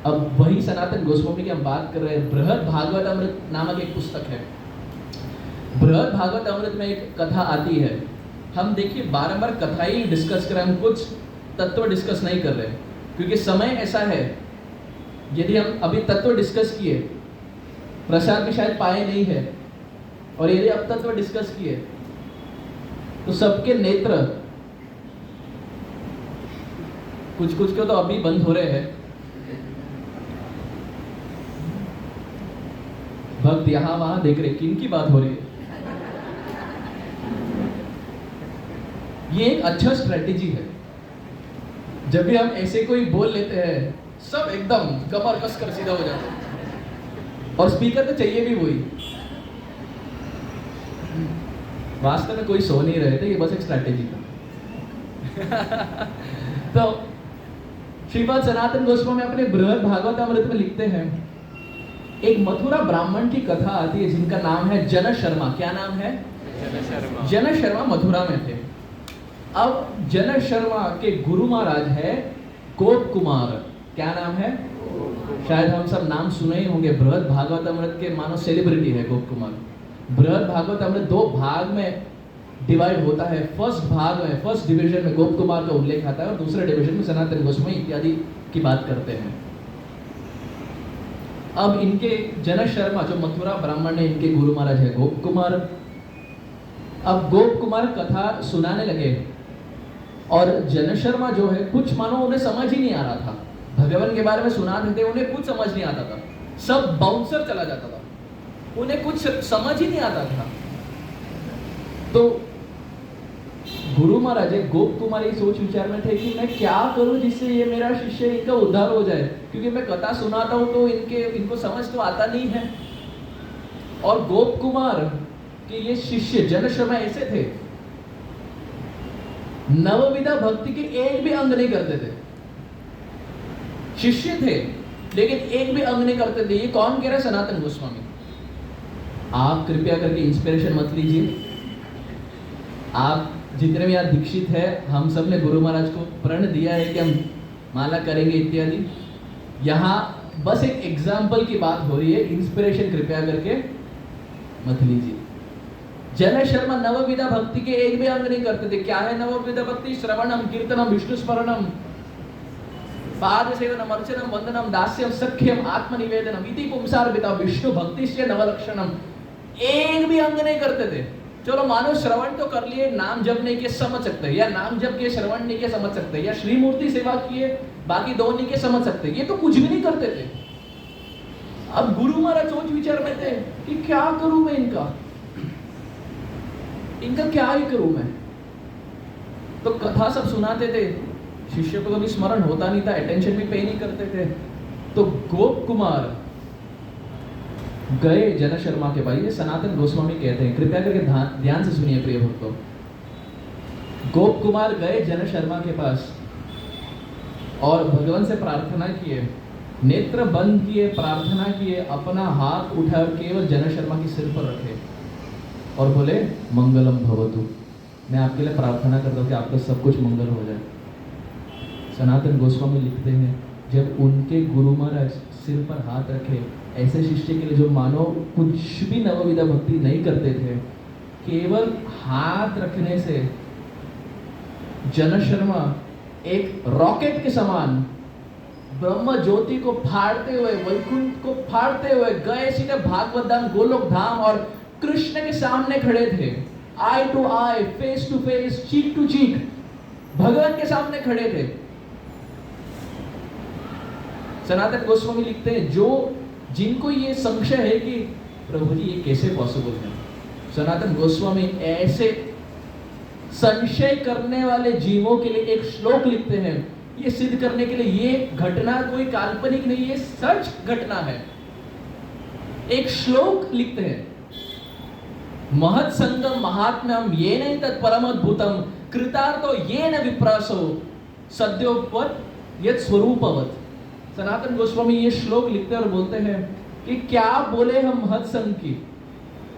Speaker 2: अब वही सनातन गोस्वामी की हम बात कर रहे हैं। बृहद भागवत अमृत नामक एक पुस्तक है। बृहद भागवत अमृत में एक कथा आती है। हम देखिए बारंबार कथा ही डिस्कस कर रहे हैं, हम कुछ तत्व डिस्कस नहीं कर रहे, क्योंकि समय ऐसा है। यदि हम अभी तत्व डिस्कस किए, प्रसाद भी शायद पाए नहीं है, और यदि अब तत्व डिस्कस किए तो सबके नेत्र कुछ कुछ के तो अभी बंद हो रहे हैं। भक्त यहां वहां देख रहे, किन की बात हो रही है? ये एक अच्छा स्ट्रेटेजी है। जब भी हम ऐसे कोई बोल लेते हैं, सब एकदम कमर कस कर सीधा हो जाते हैं। और स्पीकर तो चाहिए भी वही। वास्तव में कोई सो नहीं रहे थे, ये बस एक स्ट्रैटेजी था। तो श्रीपाद सनातन गोस्वामी अपने बृहद भागवतामृत में लिखते हैं, एक मथुरा ब्राह्मण की कथा आती है जिनका नाम है जन शर्मा। क्या नाम है? जन शर्मा मथुरा में थे। अब जन शर्मा के गुरु महाराज है गोप कुमार। क्या नाम है? शायद हम सब नाम सुने ही होंगे। बृहद भागवतामृत के मानो सेलिब्रिटी है गोप कुमार। बृहद भागवतामृत 2 भाग में डिवाइड होता है। फर्स्ट भाग में, फर्स्ट डिवीजन में गोप कुमार का उल्लेख आता है और दूसरे डिवीजन में सनातन गोस्वामी इत्यादि की बात करते हैं। अब इनके जन शर्मा जो मथुरा ब्राह्मण है, इनके गुरु महाराज है गोप कुमार। अब गोप कुमार कथा सुनाने लगे और जन शर्मा जो है, कुछ मानो उन्हें समझ ही नहीं आ रहा था। भगवान के बारे में सुनाते थे, उन्हें कुछ समझ नहीं आता था। सब बाउंसर चला जाता था, उन्हें कुछ समझ ही नहीं आता था। तो गुरु महाराज गोप कुमार ये सोच विचार में थे कि मैं क्या करूं जिससे ये मेरा शिष्य, इनका उद्धार हो जाए, क्योंकि मैं कथा सुनाता हूं तो इनको समझ तो आता नहीं है। और गोप कुमार के ये शिष्य जन शर्मा ऐसे थे, नवविधा भक्ति के एक भी अंग नहीं करते थे। शिष्य थे लेकिन एक भी अंग नहीं करते थे। ये कौन कह रहा है? सनातन गोस्वामी। आप कृपया करके इंस्पिरेशन मत लीजिए। आप जितने भी यहाँ दीक्षित है, हम सब ने गुरु महाराज को प्रण दिया है कि हम माला करेंगे इत्यादि। यहाँ बस एक एग्जाम्पल की बात हो रही है, इंस्पिरेशन कृपया करके मत लीजिए। जन शर्मा नवविधा भक्ति के एक भी अंग नहीं करते थे। क्या है नवविधा भक्ति? श्रवणम, कीर्तनम, विष्णु स्मरणम, पाद सेवनम, अर्चनम, वंदनम, दास्यम, सख्यम, आत्मनिवेदनम इति पुंसार्पिता विष्णु भक्तिश्च नवलक्षणम। एक भी अंग नहीं करते थे। चलो मानो श्रवण तो कर लिए, नाम जप नहीं किए समझ सकते, या नाम जप किए श्रवण नहीं किए समझ सकते, या श्री मूर्ति सेवा किए बाकी 2 नहीं किए समझ सकते। ये तो कुछ भी नहीं करते थे। अब गुरु महाराज सोच विचार में थे कि क्या करूं मैं इनका क्या ही करूं मैं। तो कथा सब सुनाते थे, शिष्य को कभी स्मरण होता नहीं था, अटेंशन भी पे नहीं करते थे। तो गोप कुमार गए जन शर्मा के पास। ये सनातन गोस्वामी कहते हैं, कृपया करके ध्यान से सुनिए प्रिय भक्तों। गोप कुमार गए जन शर्मा के पास और भगवान से प्रार्थना किए, नेत्र बंद किए, प्रार्थना किए, अपना हाथ उठा केवल जन शर्मा के सिर पर रखे और बोले मंगलम भवतु। मैं आपके लिए प्रार्थना करता हूँ कि आपका सब कुछ मंगल हो जाए। सनातन गोस्वामी लिखते हैं, जब उनके गुरु महाराज सिर पर हाथ रखे, ऐसे शिष्य के लिए जो मानो कुछ भी नवविधा भक्ति नहीं करते थे, केवल हाथ रखने से जन शर्मा एक रॉकेट के समान ब्रह्म ज्योति को फाड़ते हुए, वैकुंठ को फाड़ते हुए गए सीधे भागवत धाम, गोलोक धाम और कृष्ण के सामने खड़े थे। Eye to eye, face to face, cheek to cheek भगवान के सामने खड़े थे। सनातन गोस्वामी लिखते हैं, जिनको ये संशय है कि प्रभु जी ये कैसे पॉसिबल है, सनातन गोस्वामी ऐसे संशय करने वाले जीवों के लिए एक श्लोक लिखते हैं, ये सिद्ध करने के लिए ये घटना कोई काल्पनिक नहीं, ये सच घटना है। एक श्लोक लिखते हैं, महत् संगम महात्म्यम येन तत् परमद्भुतम कृतार्थो येन विप्रासो सद्योपवत् यत् स्वरूपवत्। सनातन गोस्वामी ये श्लोक लिखते हैं और बोलते हैं कि क्या बोले हम महत् संग की।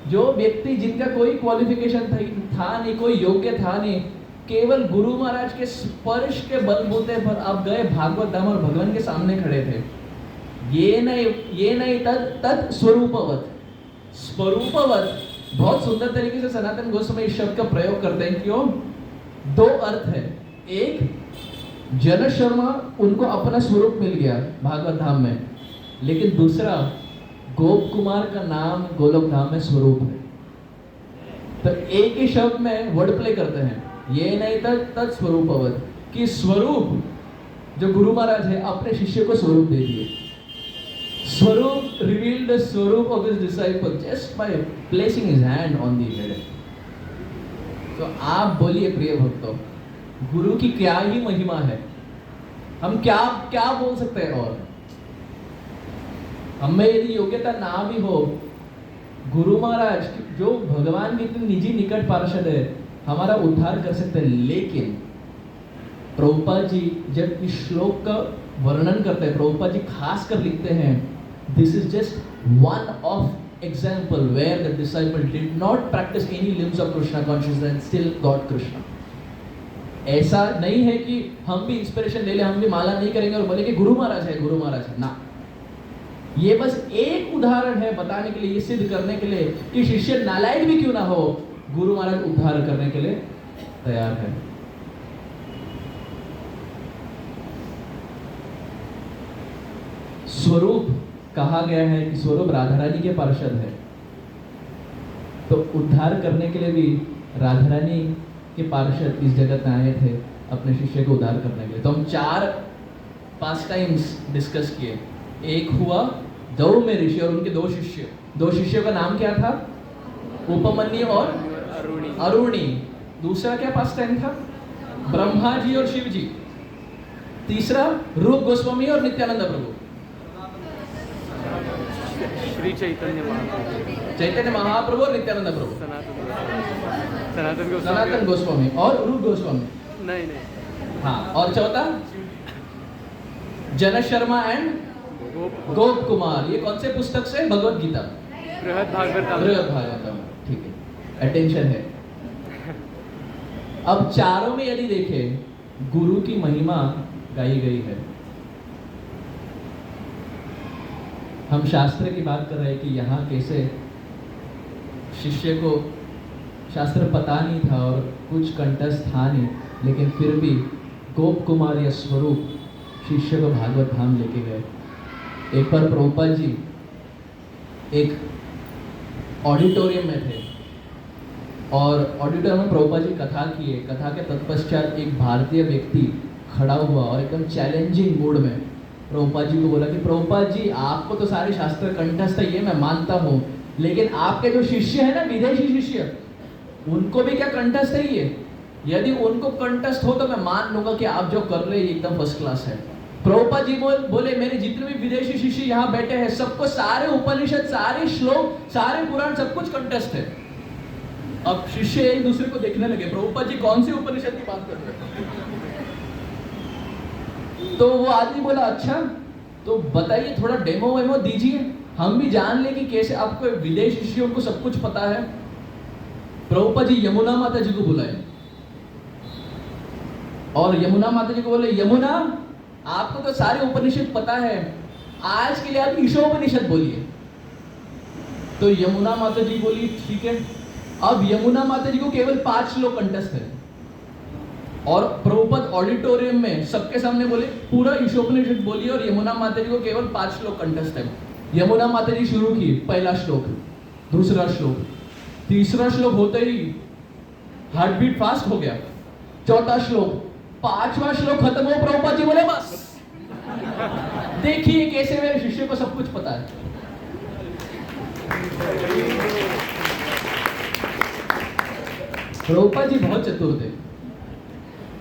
Speaker 2: जो व्यक्ति जिनका कोई क्वालिफिकेशन था नहीं, कोई योग्य था नहीं, केवल गुरु महाराज के स्पर्श के बलबूते पर आप गए भागवत धाम और भगवान के सामने खड़े थे। ये नहीं तत् स्वरूपवत। स्वरूपवत बहुत सुंदर तरीके से सनातन गोस्वामी इस शब्द का प्रयोग करते हैं। क्यों? 2 अर्थ है। एक, जन शर्मा उनको अपना स्वरूप मिल गया भागवत धाम में, लेकिन दूसरा, गोप कुमार का नाम गोलोक धाम में स्वरूप है। तो एक ही शब्द में वर्ड प्ले करते हैं, ये नहीं तत् स्वरूपवत, कि स्वरूप जो गुरु महाराज है अपने शिष्य को स्वरूप दे दिए। स्वरूप revealed the स्वरूप of his disciple just by placing his hand on the head. तो आप बोलिए प्रिय भक्तों, गुरु की क्या ही महिमा है, हम क्या बोल सकते हैं। और हमें यदि योग्यता ना भी हो, गुरु महाराज जो भगवान के इतने निजी निकट पार्षद है हमारा उद्धार कर सकते हैं। लेकिन प्रभुपाद जी जब इस श्लोक का वर्णन करते हैं, प्रभुपाद जी खास कर लिखते हैं, this is just one of example where the disciple did not practice any limbs of Krishna consciousness and still got Krishna. ऐसा नहीं है कि हम भी इंस्पिरेशन ले ले, हम भी माला नहीं करेंगे और बोले कि गुरु महाराज है, गुरु महाराज है ना। ये बस एक उदाहरण है बताने के लिए, ये सिद्ध करने के लिए कि शिष्य नालायक भी क्यों ना हो, गुरु महाराज उद्धार करने के लिए तैयार है। स्वरूप कहा गया है कि स्वरूप राधा रानी के पार्षद है, तो उद्धार करने के लिए भी राधा रानी के पार्षद इस जगत में आए थे अपने शिष्य को उद्धार करने के लिए। तो हम 4 पास टाइम्स डिस्कस किए। एक हुआ दो में ऋषि और उनके 2 शिष्य। 2 शिष्यों का नाम क्या था? उपमन्यु और अरुणी। दूसरा क्या पास टाइम था? ब्रह्मा जी और शिव जी। तीसरा रूप गोस्वामी और नित्यानंद प्रभु।
Speaker 3: श्री चैतन्य महाप्रभु,
Speaker 2: चैतन्य महाप्रभु और नित्यानंद प्रभु, सनातन गोस्वामी और रूप गोस्वामी।
Speaker 3: नहीं नहीं,
Speaker 2: हाँ, और चौथा जन शर्मा एंड गोप कुमार। ये कौन से पुस्तक से? भगवत गीता,
Speaker 3: बृहद भागवतम।
Speaker 2: बृहद भागवतम, ठीक है, अटेंशन है। अब चारों में यदि देखें, गुरु की महिमा गाई गई है। हम शास्त्र की बात कर रहे हैं कि यहाँ कैसे शिष्य को शास्त्र पता नहीं था और कुछ कंठस्थ था नहीं, लेकिन फिर भी गोप कुमार या स्वरूप शिष्य को भागवत धाम लेके गए। एक बार प्रभुपाद जी एक ऑडिटोरियम में थे और ऑडिटोरियम में प्रभुपाद जी कथा किए। कथा के तत्पश्चात एक भारतीय व्यक्ति खड़ा हुआ और एकदम चैलेंजिंग मूड में प्रभुपाद जी को बोला कि प्रभुपाद जी, आपको तो सारे शास्त्र कंठस्थ है, ये मैं मानता हूँ, लेकिन आपके जो शिष्य है ना, विदेशी शिष्य, उनको भी क्या कंठस्थ है ये? यदि उनको कंठस्थ हो तो मैं मान लूंगा कि आप जो कर रहे हैं एकदम फर्स्ट क्लास है। प्रभुपाद जी बोले मेरे जितने भी विदेशी शिष्य यहाँ बैठे हैं सबको सारे उपनिषद, सारे श्लोक, सारे पुराण सब कुछ कंठस्थ है। अब शिष्य एक दूसरे को देखने लगे, प्रभुपाद जी कौन सी उपनिषद की बात कर रहे हैं? तो वो आदमी बोला अच्छा तो बताइए, थोड़ा डेमो वेमो दीजिए, हम भी जान ले कि कैसे आपको विदेशी शिष्यों को सब कुछ पता है। प्रभुपाद जी यमुना माता जी को बुलाए और यमुना माता जी को बोले, यमुना आपको तो सारे उपनिषद पता है, आज के लिए आप ईशोपनिषद बोलिए। तो यमुना माता जी बोली ठीक है। अब यमुना माता जी को केवल 5 श्लोक कंठस्थ है और प्रभुपाद ऑडिटोरियम में सबके सामने बोले पूरा ईशोपनिषद बोलिए और यमुना माता जी को केवल 5 श्लोक कंठस्थ है। यमुना माता जी शुरू की, पहला श्लोक, दूसरा श्लोक, तीसरा श्लोक होते ही हार्ट बीट फास्ट हो गया, चौथा श्लोक, 5वां श्लोक खत्म हो, प्रभुपाद जी बोले बस देखिए कैसे मेरे शिष्य को सब कुछ पता है। प्रभुपाद जी बहुत चतुर थे।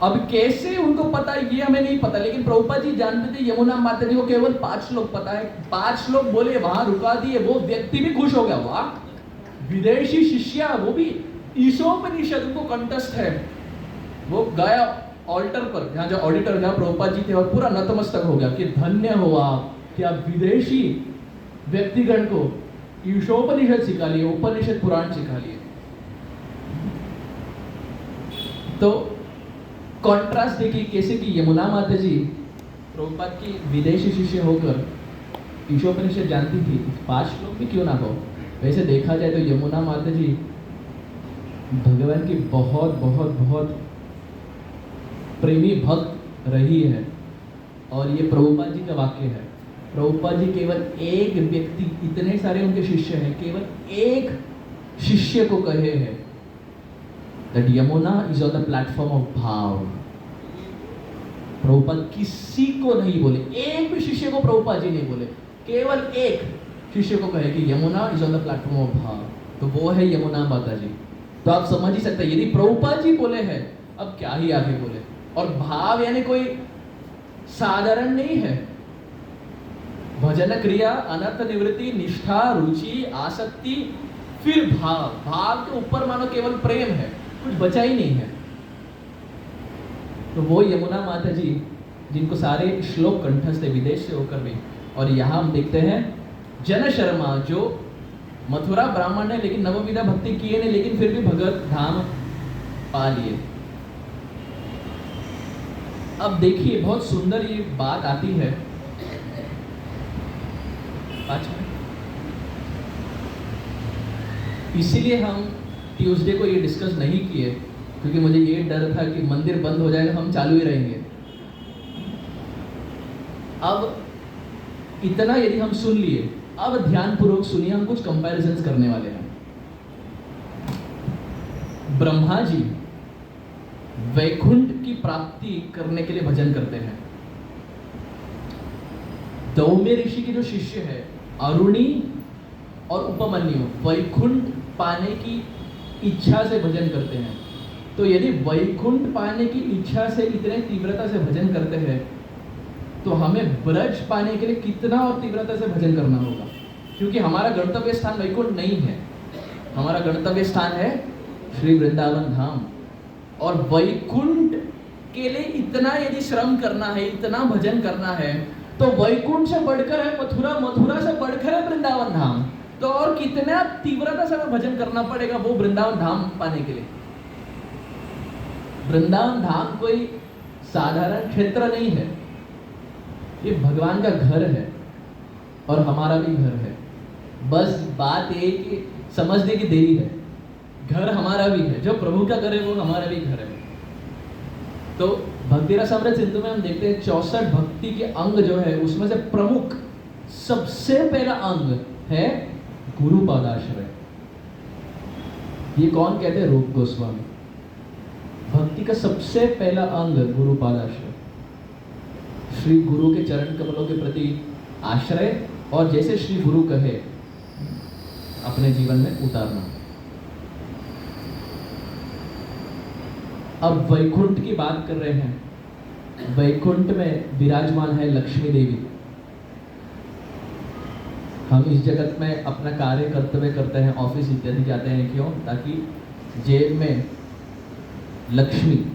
Speaker 2: अब कैसे उनको पता ये हमें नहीं पता, लेकिन प्रभुपाद जी जानते थे यमुना माता जी को केवल 5 श्लोक पता है। 5 श्लोक बोले, वहां रुका दिए। वो व्यक्ति भी खुश हो गया, वाह विदेशी शिष्य, वो भी ईशोपनिषद को कंठस्थ है। वो गया ऑल्टर पर, जहाँ जो ऑडिटर जहाँ प्रभुपाद जी थे, और पूरा नतमस्तक हो गया कि धन्य हो आप कि आप विदेशी व्यक्तिगण को ईशोपनिषद सिखा लिए, उपनिषद पुराण सिखा लिए। तो कॉन्ट्रास्ट देखिए कैसे कि यमुना माता जी प्रभुपाद की विदेशी शिष्य होकर ईशोपनिषद जानती थी, 5 श्लोक भी क्यों ना हो। वैसे देखा जाए तो यमुना माता जी भगवान की बहुत बहुत बहुत प्रेमी भक्त रही है। और ये प्रभुपाद जी का वाक्य है। प्रभुपाद जी केवल एक व्यक्ति, इतने सारे उनके शिष्य हैं, केवल एक शिष्य को कहे हैं that Yamuna is on the platform of भाव। प्रभुपाद किसी को नहीं बोले, एक भी शिष्य को प्रभुपाद जी नहीं बोले, केवल एक शिष्य को कहे कि Yamuna is on the platform of भाव, तो वो है यमुना माता जी। तो आप समझ ही सकते हैं, यदि प्रभुपाद जी बोले हैं, अब क्या ही आगे बोले। और भाव यानी कोई साधारण नहीं है। भजन क्रिया, अनर्थ निवृत्ति, निष्ठा, रुचि, आसक्ति, फिर भाव। भाव के ऊपर मानो केवल प्रेम है, कुछ बचा ही नहीं है। तो वो यमुना माता जी जिनको सारे श्लोक कंठस्थ है विदेश से होकर भी, और यहाँ हम देखते हैं जन शर्मा जो मथुरा ब्राह्मण है लेकिन नवविधा भक्ति किए नहीं, लेकिन फिर भी भगवत धाम पा लिए। अब देखिए बहुत सुंदर ये बात आती है। 5 मिनट। इसीलिए हम ट्यूसडे को ये डिस्कस नहीं किए क्योंकि मुझे ये डर था कि मंदिर बंद हो जाएगा, हम चालू ही रहेंगे। अब इतना यदि हम सुन लिए, अब ध्यानपूर्वक सुनिए, हम कुछ कंपैरिजंस करने वाले हैं। ब्रह्मा जी वैकुंठ की प्राप्ति करने के लिए भजन करते हैं। दौम्य ऋषि के जो शिष्य है अरुणी और उपमन्यु वैकुंठ पाने की इच्छा से भजन करते हैं। तो यदि वैकुंठ पाने की इच्छा से इतने तीव्रता से भजन करते हैं तो हमें ब्रज पाने के लिए कितना और तीव्रता से भजन करना होगा, क्योंकि हमारा गंतव्य स्थान वैकुंठ नहीं है, हमारा गंतव्य स्थान है श्री वृंदावन धाम। और वैकुंठ के लिए इतना यदि श्रम करना है, इतना भजन करना है, तो वैकुंठ से बढ़कर है मथुरा, मथुरा से बढ़कर है वृंदावन धाम। तो और कितना तीव्रता से हमें भजन करना पड़ेगा वो वृंदावन धाम पाने के लिए। वृंदावन धाम कोई साधारण क्षेत्र नहीं है, ये भगवान का घर है और हमारा भी घर है। बस बात ये कि समझने की देरी है, घर हमारा भी है, जो प्रभु का घर है वो हमारा भी घर है। तो भक्ति रसामृत सिंधु में हम देखते हैं 64 भक्ति के अंग जो है उसमें से प्रमुख सबसे पहला अंग है गुरु पादाश्रय। ये कौन कहते हैं? रूप गोस्वामी। भक्ति का सबसे पहला अंग गुरु पादाश्रय, श्री गुरु के चरण कमलों के प्रति आश्रय, और जैसे श्री गुरु कहे अपने जीवन में उतारना। अब वैकुंठ की बात कर रहे हैं। वैकुंठ में विराजमान है लक्ष्मी देवी। हम इस जगत में अपना कार्य कर्तव्य करते हैं, ऑफिस इत्यादि जाते हैं, क्यों? ताकि जेब में लक्ष्मी।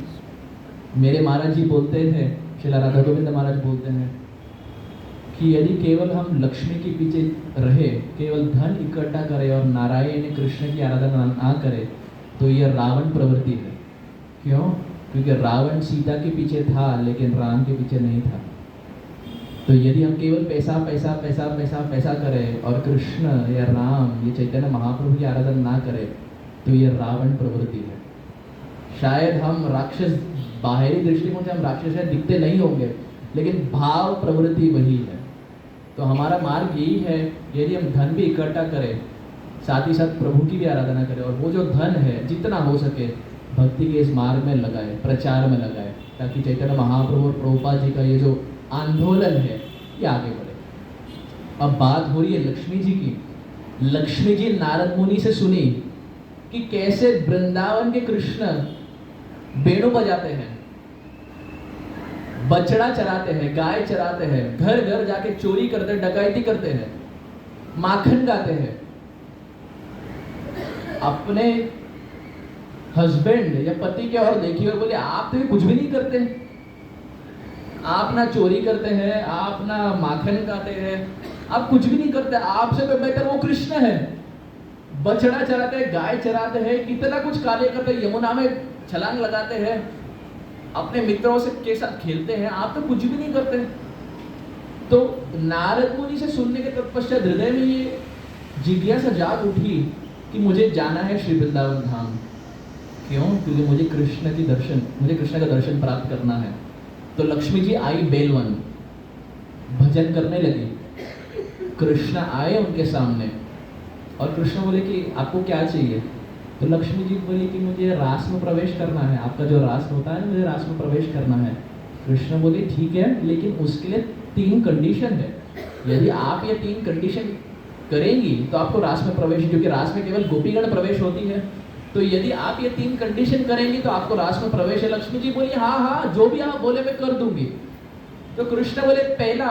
Speaker 2: मेरे महाराज जी बोलते हैं, श्रीला राधा गोविंद महाराज बोलते हैं कि यदि केवल हम लक्ष्मी के पीछे रहे, केवल धन इकट्ठा करें और नारायण कृष्ण की आराधना ना करें, तो यह रावण प्रवृत्ति है। क्यों? क्योंकि रावण सीता के पीछे था लेकिन राम के पीछे नहीं था। तो यदि हम केवल पैसा पैसा पैसा पैसा पैसा करें और कृष्ण या राम ये चैतन्य महाप्रभु की आराधना ना करें, तो ये रावण प्रवृत्ति है। शायद हम राक्षस, बाहरी दृष्टिकोण से हम राक्षस दिखते नहीं होंगे, लेकिन भाव प्रवृत्ति वही है। तो हमारा मार्ग यही है, यदि हम धन भी इकट्ठा करें, साथ ही साथ प्रभु की भी आराधना करें, और वो जो धन है जितना हो सके भक्ति के इस मार्ग में लगाए, प्रचार में लगाए, ताकि चैतन्य महाप्रभु और प्रभुपाद जी का ये जो आंदोलन है ये आगे बढ़े। अब बात हो रही है लक्ष्मी जी की। लक्ष्मी जी नारद मुनि से सुनी कि कैसे वृंदावन के कृष्ण बेणु बजाते हैं, बछड़ा चराते हैं, गाय चराते हैं, घर घर जाके चोरी करते हैं, डकैती करते हैं, माखन गाते हैं। अपने हस्बैंड या पति के और देखिए और बोले आप तो कुछ भी नहीं करते, आप ना चोरी करते हैं, आप ना माखन खाते हैं, आप कुछ भी नहीं करते, आपसे तो बेहतर वो कृष्ण है। बछड़ा चराते हैं, गाय चराते हैं, कितना कुछ कार्य करते हैं, यमुना में छलांग लगाते हैं, अपने मित्रों से के साथ खेलते हैं, आप तो कुछ भी नहीं करते। तो नारद मुनि से सुनने के तत्पश्चात हृदय में ये जिज्ञासा जाग उठी कि मुझे जाना है श्री वृंदावन धाम। क्यों? क्योंकि मुझे कृष्ण का दर्शन प्राप्त करना है। तो लक्ष्मी जी आई बेलवन, भजन करने लगी। कृष्ण आए उनके सामने और कृष्ण बोले कि आपको क्या चाहिए? तो लक्ष्मी जी बोली कि मुझे रास में प्रवेश करना है, आपका जो रास होता है मुझे रास में प्रवेश करना है। कृष्ण बोले ठीक है, लेकिन उसके लिए 3 कंडीशन है। यदि आप ये 3 कंडीशन करेंगी तो आपको रास में प्रवेश, क्योंकि रास में केवल गोपीगण प्रवेश होती है, तो यदि आप ये 3 कंडीशन करेंगी तो आपको रास में प्रवेश है। लक्ष्मी जी बोली हाँ हाँ जो भी आप बोले मैं कर दूंगी। तो कृष्ण बोले पहला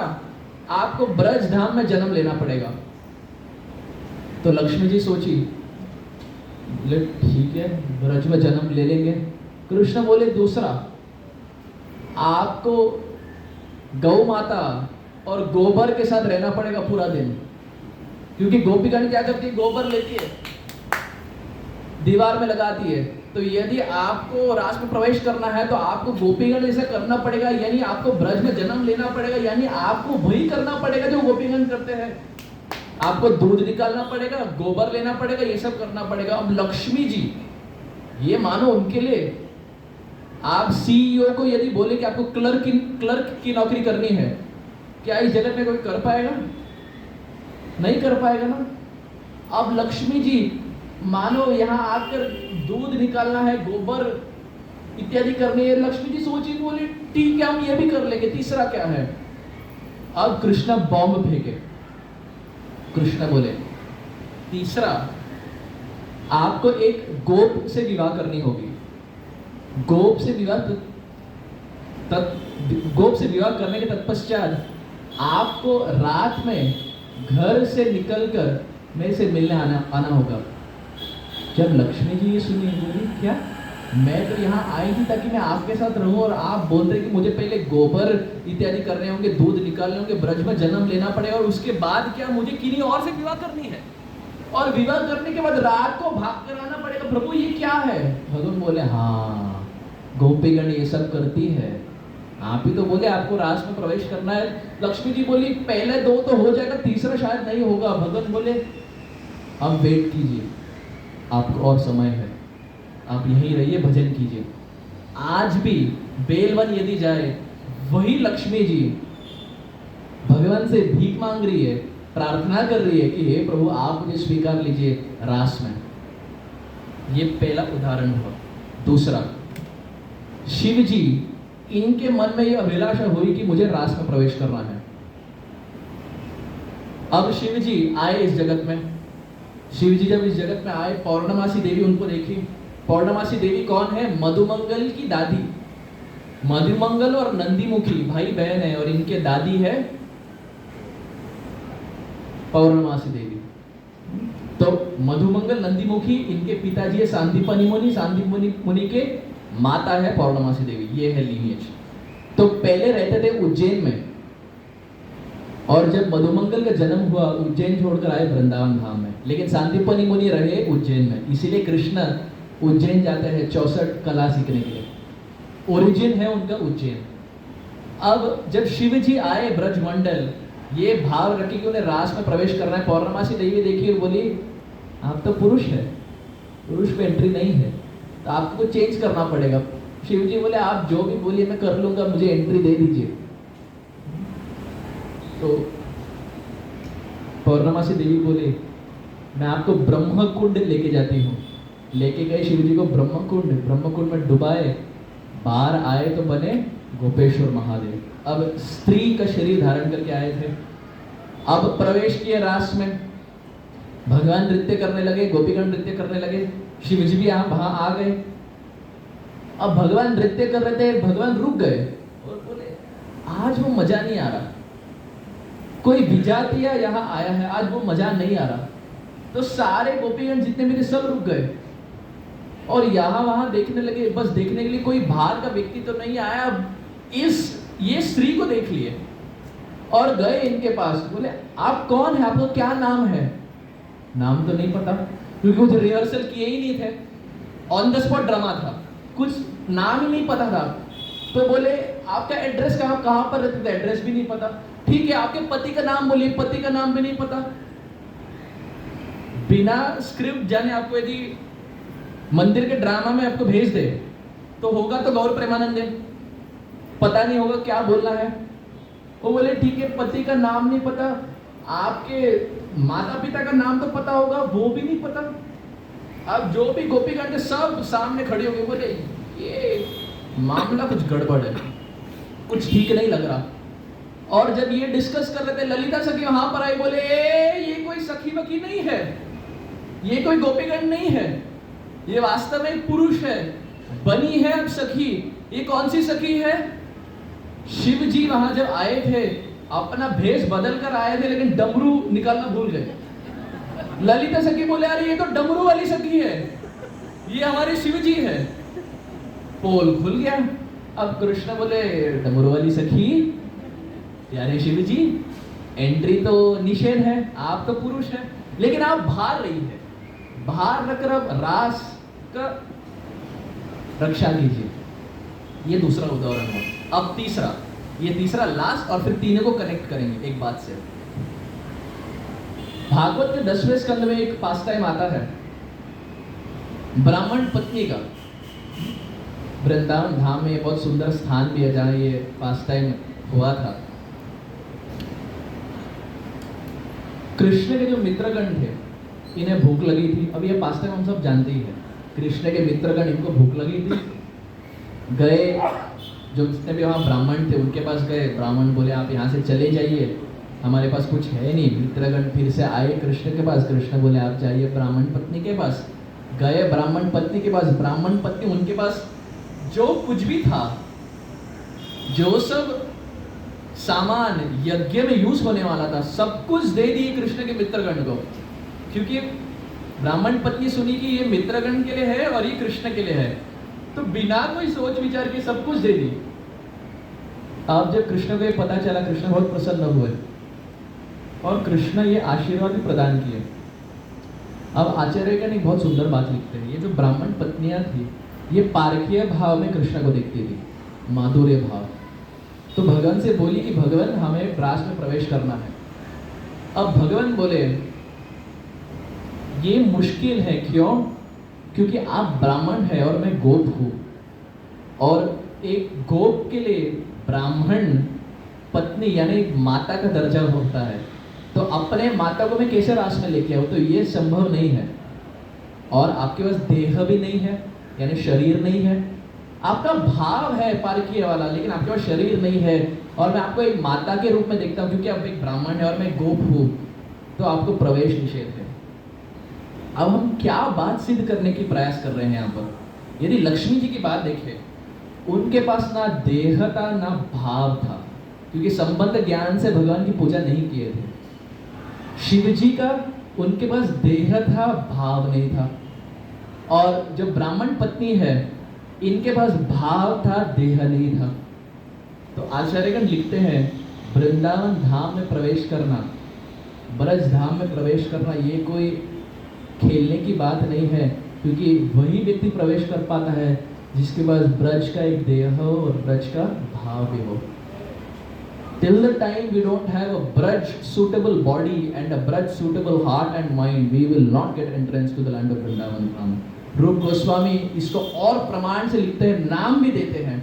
Speaker 2: आपको ब्रज धाम में जन्म लेना पड़ेगा। तो लक्ष्मी जी सोची, बोले ठीक है, ब्रज में जन्म ले लेंगे। कृष्ण बोले दूसरा, आपको गौ माता और गोबर के साथ रहना पड़ेगा पूरा दिन, क्योंकि गोपीगण क्या करती है, गोबर लेती है, दीवार में लगाती है। तो यदि आपको रास में प्रवेश करना है तो आपको गोपीगण जैसा करना पड़ेगा, यानी आपको ब्रज में जन्म लेना पड़ेगा, यानी आपको वही करना पड़ेगा जो गोपीगण करते हैं। आपको दूध निकालना पड़ेगा, गोबर लेना पड़ेगा, ये सब करना पड़ेगा। अब लक्ष्मी जी, ये मानो उनके लिए आप सीईओ को यदि बोले कि आपको क्लर्क की नौकरी करनी है, क्या इस जगत में कोई कर पाएगा? नहीं कर पाएगा ना। अब लक्ष्मी जी मानो यहाँ आकर दूध निकालना है, गोबर इत्यादि करनी है। लक्ष्मी जी सोची, बोले ठीक है, हम ये भी कर लेंगे, तीसरा क्या है? अब कृष्ण बॉम्ब फेंके। कृष्ण बोले तीसरा, आपको एक गोप से विवाह करनी होगी। गोप से विवाह करने के तत्पश्चात आपको रात में घर से निकलकर मेरे से मिलने आना होगा। जब लक्ष्मी जी ये सुनी, बोली क्या, मैं तो यहाँ आई थी ताकि मैं आपके साथ रहूं और आप बोल रहे कि मुझे पहले गोबर इत्यादि करने होंगे, दूध निकालने होंगे, ब्रज में जन्म लेना पड़ेगा और उसके बाद क्या मुझे किन्हीं और से विवाह करनी है, और विवाह करने के बाद रात को भाग कर आना पड़ेगा। प्रभु ये क्या है? भगवान बोले हाँ, गोपीगण ये सब करती है, आप ही तो बोले आपको रास में प्रवेश करना है। लक्ष्मी जी बोली पहले दो तो हो जाएगा, तीसरा शायद नहीं होगा। भगवान बोले अब वेट कीजिए, आपको और समय है, आप यहीं रहिए, भजन कीजिए। आज भी बेलवन यदि जाए, वही लक्ष्मी जी भगवान से भीख मांग रही है, प्रार्थना कर रही है कि हे प्रभु आप मुझे स्वीकार लीजिए रास में। ये पहला उदाहरण हुआ। दूसरा, शिव जी, इनके मन में यह अभिलाषा हुई कि मुझे रास में प्रवेश करना है। अब शिव जी आए इस जगत में। शिव जी जब इस जगत में आए, पौर्णमासी देवी उनको देखी। पौर्णमासी देवी कौन है? मधुमंगल की दादी। मधुमंगल और नंदीमुखी भाई बहन है, और इनके दादी है पौर्णमासी देवी। तो मधुमंगल नंदीमुखी, इनके पिताजी है सांदीपनि मुनि, सांदीपनि मुनि के माता है पौर्णमासी देवी। ये है लीनियज। तो पहले रहते थे उज्जैन में, और जब मधुमंगल का जन्म हुआ उज्जैन छोड़कर आए वृंदावन धाम में, लेकिन सांदीपनि मुनि रहे उज्जैन में। इसीलिए कृष्ण उज्जैन जाते हैं 64 कला सीखने के लिए। ओरिजिन है उनका उज्जैन। अब जब शिव जी आए ब्रजमंडल, ये भाव रखे कि उन्हें रास में प्रवेश करना है। पौर्णमासी देवी देखी और बोली आप तो पुरुष है, पुरुष पे एंट्री नहीं है, तो आपको चेंज करना पड़ेगा। शिव जी बोले आप जो भी बोलिए मैं कर लूंगा, मुझे एंट्री दे दीजिए। तो पौर्णमासी देवी बोले मैं आपको ब्रह्मकुंड लेके जाती हूँ। लेके गए शिव जी को ब्रह्मकुंड में डुबाए, बाहर आए तो बने गोपेश्वर महादेव। अब स्त्री का शरीर धारण करके आए थे। अब प्रवेश किए रास में, भगवान नृत्य करने लगे, गोपीगण नृत्य करने लगे, शिव जी भी वहां आ गए। अब भगवान नृत्य कर रहे थे, भगवान रुक गए और बोले आज वो मजा नहीं आ रहा, कोई विजातीय यहाँ आया है, आज वो मजा नहीं आ रहा। तो सारे गोपीगण जितने भी थे सब रुक गए और यहाँ वहां देखने लगे, बस देखने के लिए कोई बाहर का व्यक्ति तो नहीं आया। ये स्त्री को देख लिए और गए इनके पास, बोले आप कौन है, आपका क्या नाम है? नाम तो नहीं पता, क्योंकि कुछ रिहर्सल किए ही नहीं थे, ऑन द स्पॉट ड्रामा था, कुछ नाम ही नहीं पता था। तो बोले आपका एड्रेस कहाँ पर रहते थे? एड्रेस भी नहीं पता। ठीक है, आपके पति का नाम बोलिए, पति का नाम भी नहीं पता। बिना स्क्रिप्ट जाने आपको यदि मंदिर के ड्रामा में आपको भेज दे तो होगा तो गौर प्रेमानंद है, पता नहीं होगा क्या बोलना है। वो बोले ठीक है, पति का नाम नहीं पता, आपके माता पिता का नाम तो पता होगा, वो भी नहीं पता। अब जो भी गोपीगण थे सब सामने खड़े हो गए, बोले ये मामला कुछ गड़बड़ है, कुछ ठीक नहीं लग रहा। और जब ये डिस्कस कर रहे थे, ललिता सखी वहां पर आई, बोले ये कोई सखी वखी नहीं है, ये कोई गोपीगण नहीं है, ये वास्तव में एक पुरुष है, बनी है अब सखी। ये कौन सी सखी है? शिव जी वहां जब आए थे, अपना भेष बदल कर आए थे लेकिन डमरू निकालना भूल गए। ललिता सखी बोले अरे ये तो डमरू वाली सखी है, ये हमारे शिव जी है। पोल खुल गया। अब कृष्ण बोले डमरू वाली सखी प्यारे शिव जी, एंट्री तो निषेध है, आप तो पुरुष है, लेकिन आप भार रही है, भार रखकर अब रास का रक्षा कीजिए। ये दूसरा उदाहरण हुआ। अब तीसरा, ये तीसरा लास्ट और फिर तीनों को कनेक्ट करेंगे एक बात से। भागवत के 10वें स्कंद में एक पास टाइम आता है ब्राह्मण पत्नी का। वृंदावन धाम में बहुत सुंदर स्थान भी है जहाँ ये पास टाइम हुआ था। कृष्ण के जो मित्रगण थे इन्हें भूख लगी थी। अब ये पास टाइम हम सब जानते ही हैं। कृष्ण के मित्रगण इनको भूख लगी थी, गए जो जितने भी वहाँ ब्राह्मण थे उनके पास गए। ब्राह्मण बोले आप यहाँ से चले जाइए, हमारे पास कुछ है नहीं। मित्रगण फिर से आए कृष्ण के पास। कृष्ण बोले आप जाइए ब्राह्मण पत्नी के पास। गए ब्राह्मण पत्नी के पास। ब्राह्मण पत्नी उनके पास जो कुछ भी था, जो सब सामान यज्ञ में यूज होने वाला था, सब कुछ दे दिए कृष्ण के मित्रगण को। क्योंकि ब्राह्मण पत्नी सुनी कि ये मित्रगण के लिए है और ये कृष्ण के लिए है, तो बिना कोई सोच विचार के सब कुछ दे दी। अब जब कृष्ण को ये पता चला, कृष्ण बहुत प्रसन्न हुए और कृष्ण ये आशीर्वाद भी प्रदान किए। अब आचार्यगण एक बहुत सुंदर बात लिखते हैं, ये जो ब्राह्मण पत्नियां थी ये पारखीय भाव में कृष्ण को देखती थी, माधुर्य भाव। तो भगवान से बोली कि भगवान हमें ब्रास में प्रवेश करना है। अब भगवान बोले ये मुश्किल है, क्यों? क्योंकि आप ब्राह्मण है और मैं गोप हूं, और एक गोप के लिए ब्राह्मण पत्नी यानी एक माता का दर्जा होता है। तो अपने माता को मैं कैसे रास में लेके आऊं? तो ये संभव नहीं है। और आपके पास देह भी नहीं है, यानी शरीर नहीं है। आपका भाव है पारकीय वाला, लेकिन आपके पास शरीर नहीं है। और मैं आपको एक माता के रूप में देखता हूं क्योंकि आप एक ब्राह्मण है और मैं गोप हूं, तो आपको प्रवेश निषेध है। अब हम क्या बात सिद्ध करने की प्रयास कर रहे हैं यहाँ पर? यदि लक्ष्मी जी की बात देखें, उनके पास ना देह था ना भाव था, क्योंकि संबंध ज्ञान से भगवान की पूजा नहीं किए थे। शिव जी का उनके पास देह था, भाव नहीं था। और जो ब्राह्मण पत्नी है इनके पास भाव था, देह नहीं था। तो आचार्यगण लिखते हैं वृंदावन धाम में प्रवेश करना, ब्रज धाम में प्रवेश करना ये कोई खेलने की बात नहीं है, क्योंकि वही व्यक्ति प्रवेश कर पाता है जिसके पास ब्रज का एक देह हो और ब्रज का भाव भी हो। Till the time we don't have a Braj suitable body and a Braj suitable heart and mind, we will not get entrance to the land of Vrindavan Dham. रूप गोस्वामी इसको और प्रमाण से लिखते हैं, नाम भी देते हैं।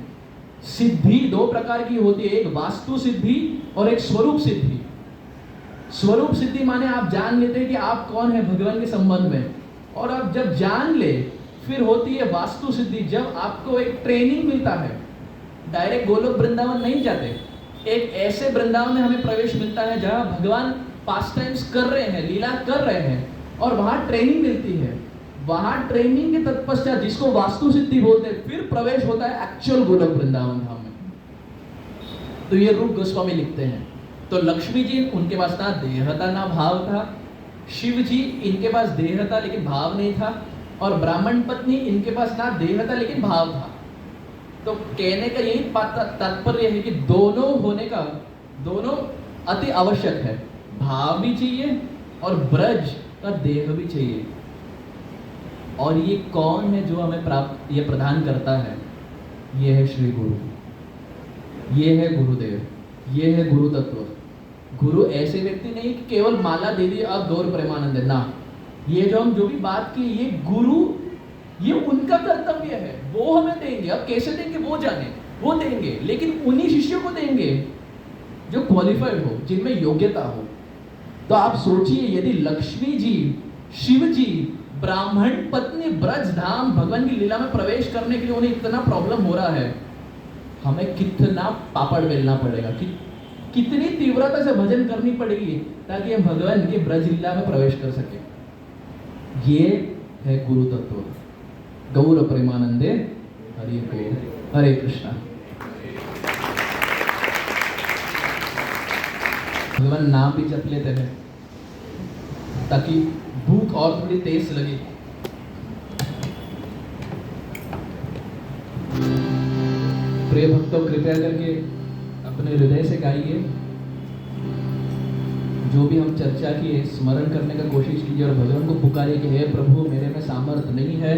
Speaker 2: सिद्धि दो प्रकार की होती है, एक वास्तु सिद्धि और एक स्वरूप सिद्धि। स्वरूप सिद्धि माने आप जान लेते हैं कि आप कौन है भगवान के संबंध में, और आप जब जान ले फिर होती है वास्तु सिद्धि, जब आपको एक ट्रेनिंग मिलता है। डायरेक्ट गोलोक वृंदावन नहीं जाते, एक ऐसे वृंदावन में हमें प्रवेश मिलता है जहां भगवान पास टाइम्स कर रहे हैं, लीला कर रहे हैं, और वहां ट्रेनिंग मिलती है। वहां ट्रेनिंग के तत्पश्चात, जिसको वास्तु सिद्धि बोलते हैं, फिर प्रवेश होता है एक्चुअल गोलोक वृंदावन धाम में। तो ये रूप गोस्वामी लिखते हैं। तो लक्ष्मी जी उनके पास ना देह था ना भाव था, शिव जी इनके पास देह था लेकिन भाव नहीं था, और ब्राह्मण पत्नी इनके पास ना देह था लेकिन भाव था। तो कहने का यही तात्पर्य है कि दोनों होने का, दोनों अति आवश्यक है। भाव भी चाहिए और ब्रज का देह भी चाहिए। और ये कौन है जो हमें प्राप्त ये प्रदान करता है? ये है श्री गुरु, ये है गुरुदेव, ये है गुरु तत्व। गुरु ऐसे व्यक्ति नहीं कि केवल माला दे दी अब गौर प्रेमानंद है ना। ये जो हम जो भी बात की, ये गुरु, ये उनका कर्तव्य है, वो हमें देंगे। अब कैसे देंगे वो जाने, वो देंगे, लेकिन उन्हीं शिष्यों को देंगे जो क्वालिफाइड हो, जिनमें योग्यता हो। तो आप सोचिए, यदि लक्ष्मी जी, शिव जी, ब्राह्मण पत्नी ब्रज धाम भगवान की लीला में प्रवेश करने के लिए उन्हें इतना प्रॉब्लम हो रहा है, हमें कितना पापड़ बेलना पड़ेगा, कितनी तीव्रता से भजन करनी पड़ेगी ताकि हम भगवान की ब्रज लीला में प्रवेश कर सके। ये है गुरु तत्व। गौर प्रेमानंदे हरि बोल। हरे कृष्णा। भगवान नाम भी जप लेते हैं ताकि भूख और थोड़ी तेज लगे। प्रिय भक्तों, कृपया करके अपने हृदय से गाइए। जो भी हम चर्चा किए स्मरण करने का कोशिश कीजिए और भगवान को पुकारिए कि हे प्रभु, मेरे में सामर्थ्य नहीं है,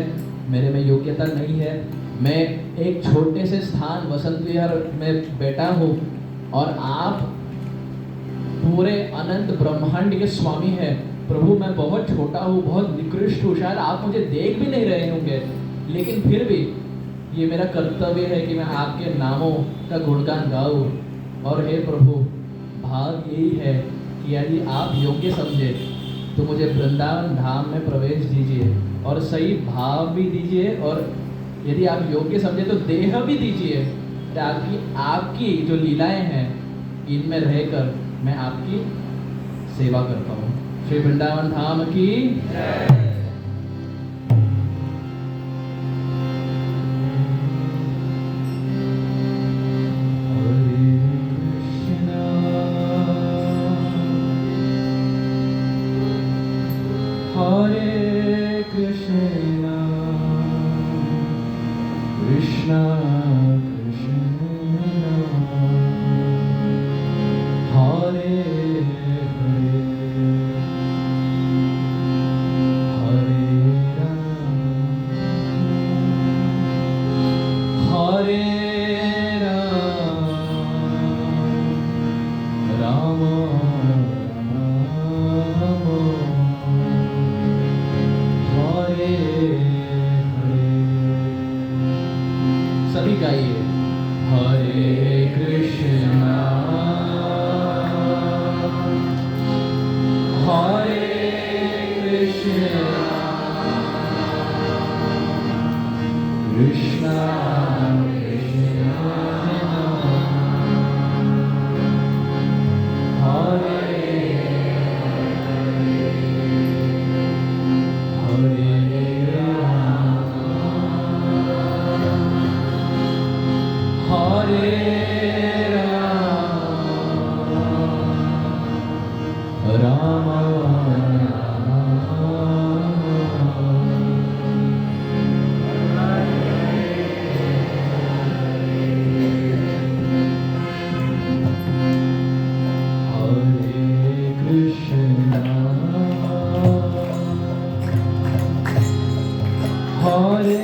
Speaker 2: मेरे में योग्यता नहीं है, मैं एक छोटे से स्थान वसंत विहार में बैठा हूँ और आप पूरे अनंत ब्रह्मांड के स्वामी हैं। प्रभु, मैं बहुत छोटा हूँ, बहुत निकृष्ट हूँ, शायद आप मुझे देख भी नहीं रहे होंगे, लेकिन फिर भी ये मेरा कर्तव्य है कि मैं आपके नामों का गुणगान गाऊं। और हे प्रभु, भाग यही है कि यदि आप योग्य समझे तो मुझे वृंदावन धाम में प्रवेश दीजिए और सही भाव भी दीजिए, और यदि आप योग्य समझे तो देह भी दीजिए, ताकि आपकी जो लीलाएं हैं इनमें रहकर मैं आपकी सेवा करता हूँ। श्री वृंदावन धाम की जय।
Speaker 4: Hare Krishna, Krishna Krishna, Hare Hare, Hare Ram, Hare Ram,
Speaker 2: सभी गाइए।
Speaker 4: Hare Krishna, Hare Krishna, Krishna Krishna, Hare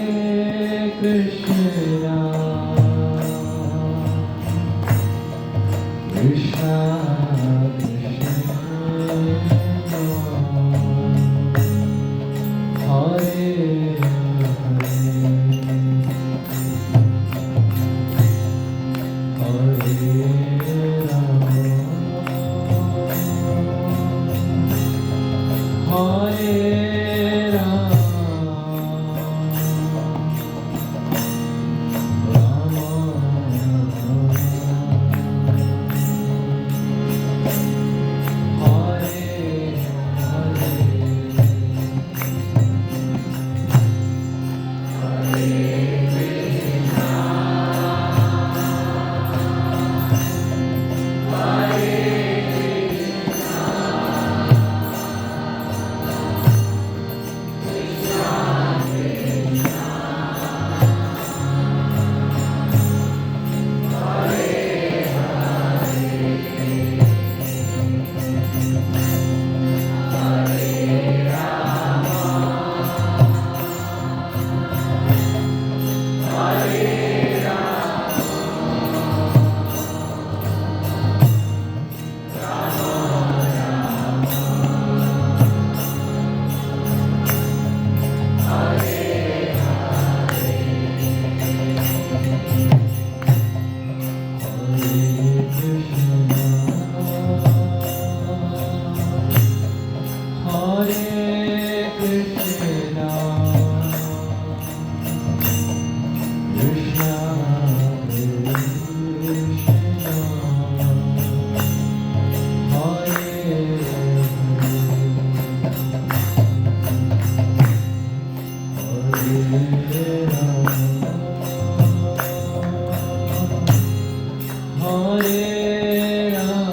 Speaker 4: Hare Ram,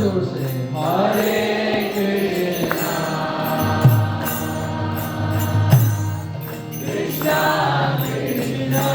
Speaker 2: जोर से
Speaker 4: हरे कृष्णा कृष्णा कृष्णा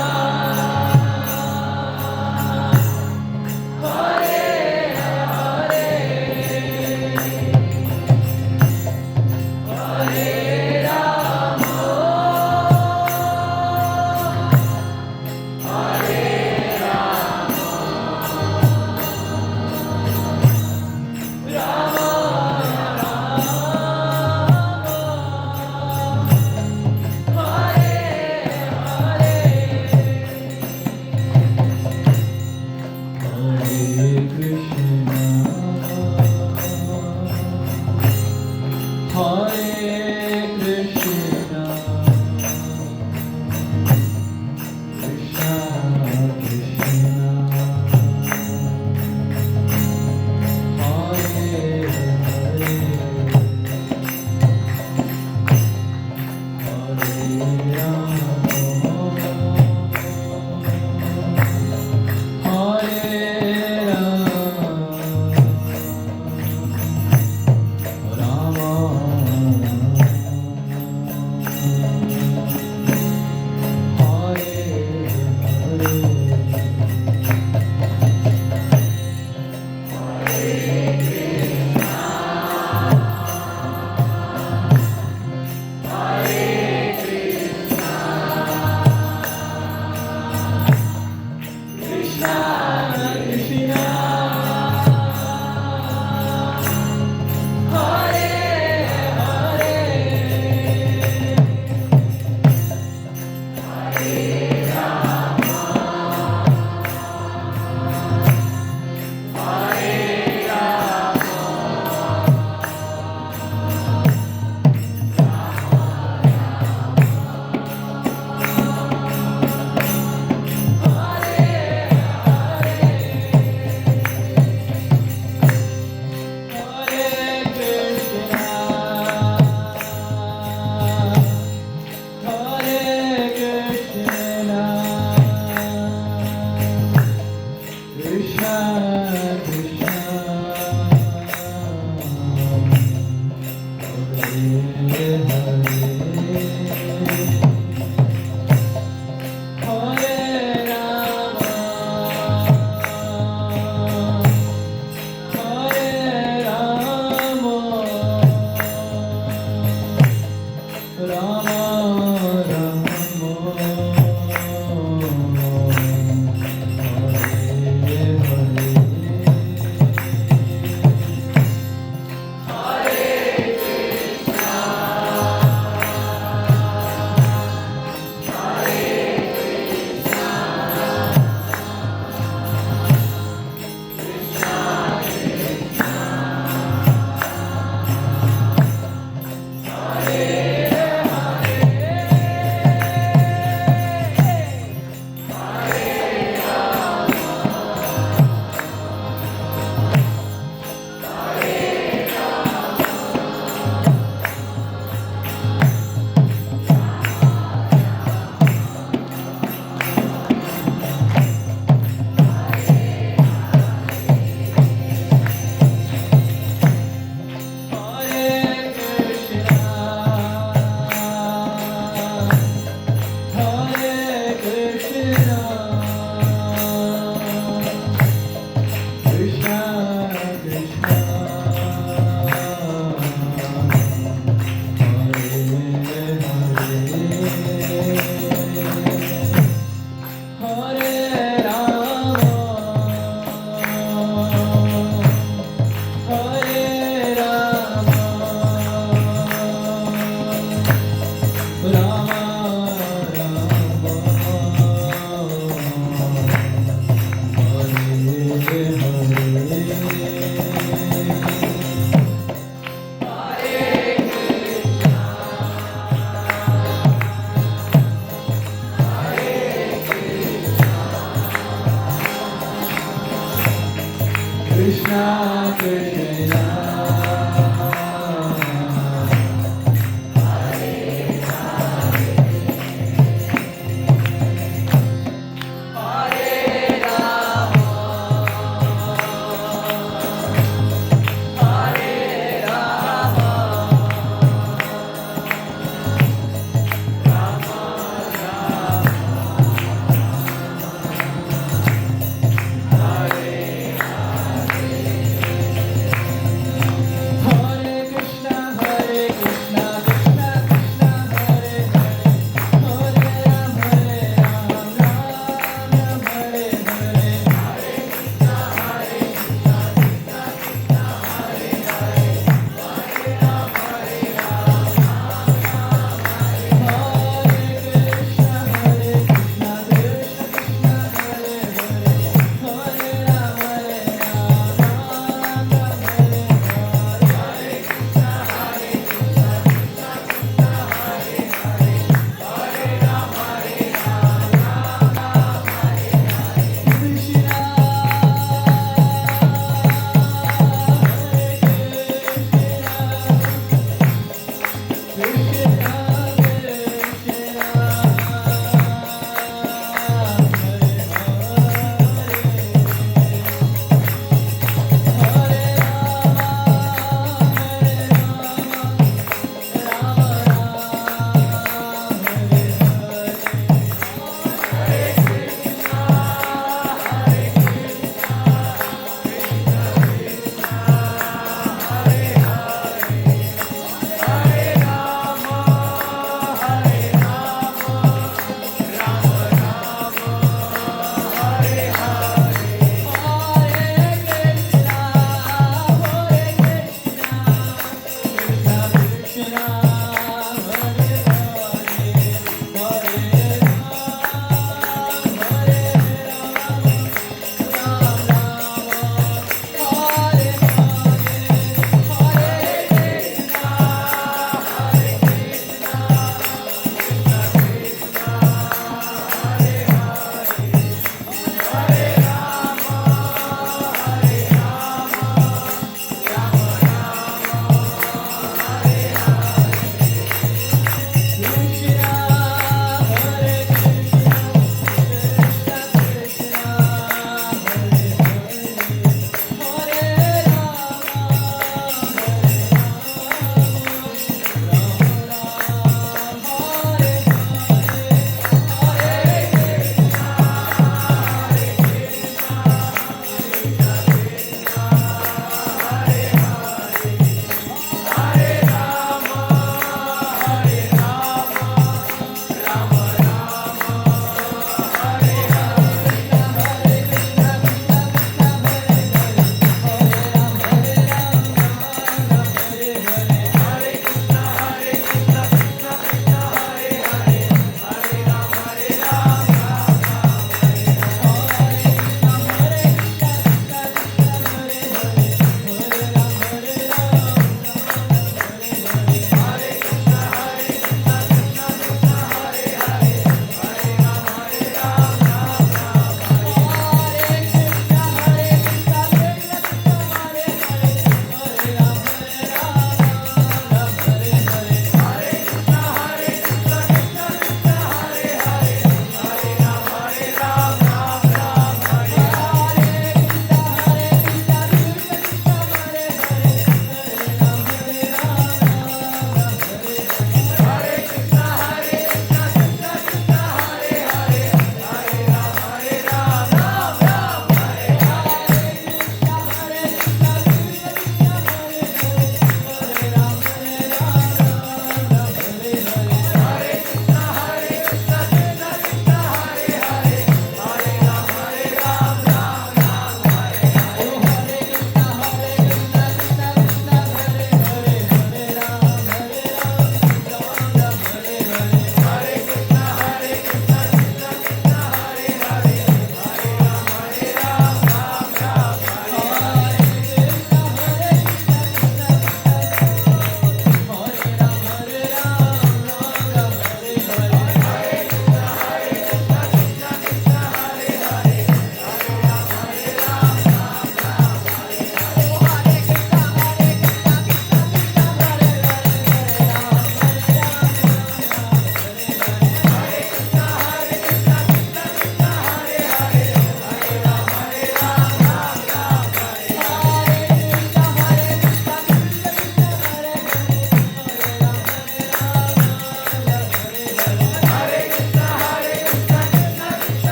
Speaker 4: Krishna Krishna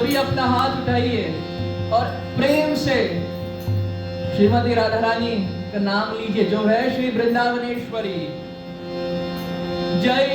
Speaker 2: भी अपना हाथ उठाइए और प्रेम से श्रीमती राधा रानी का नाम लीजिए, जो है श्री वृंदावनेश्वरी। जय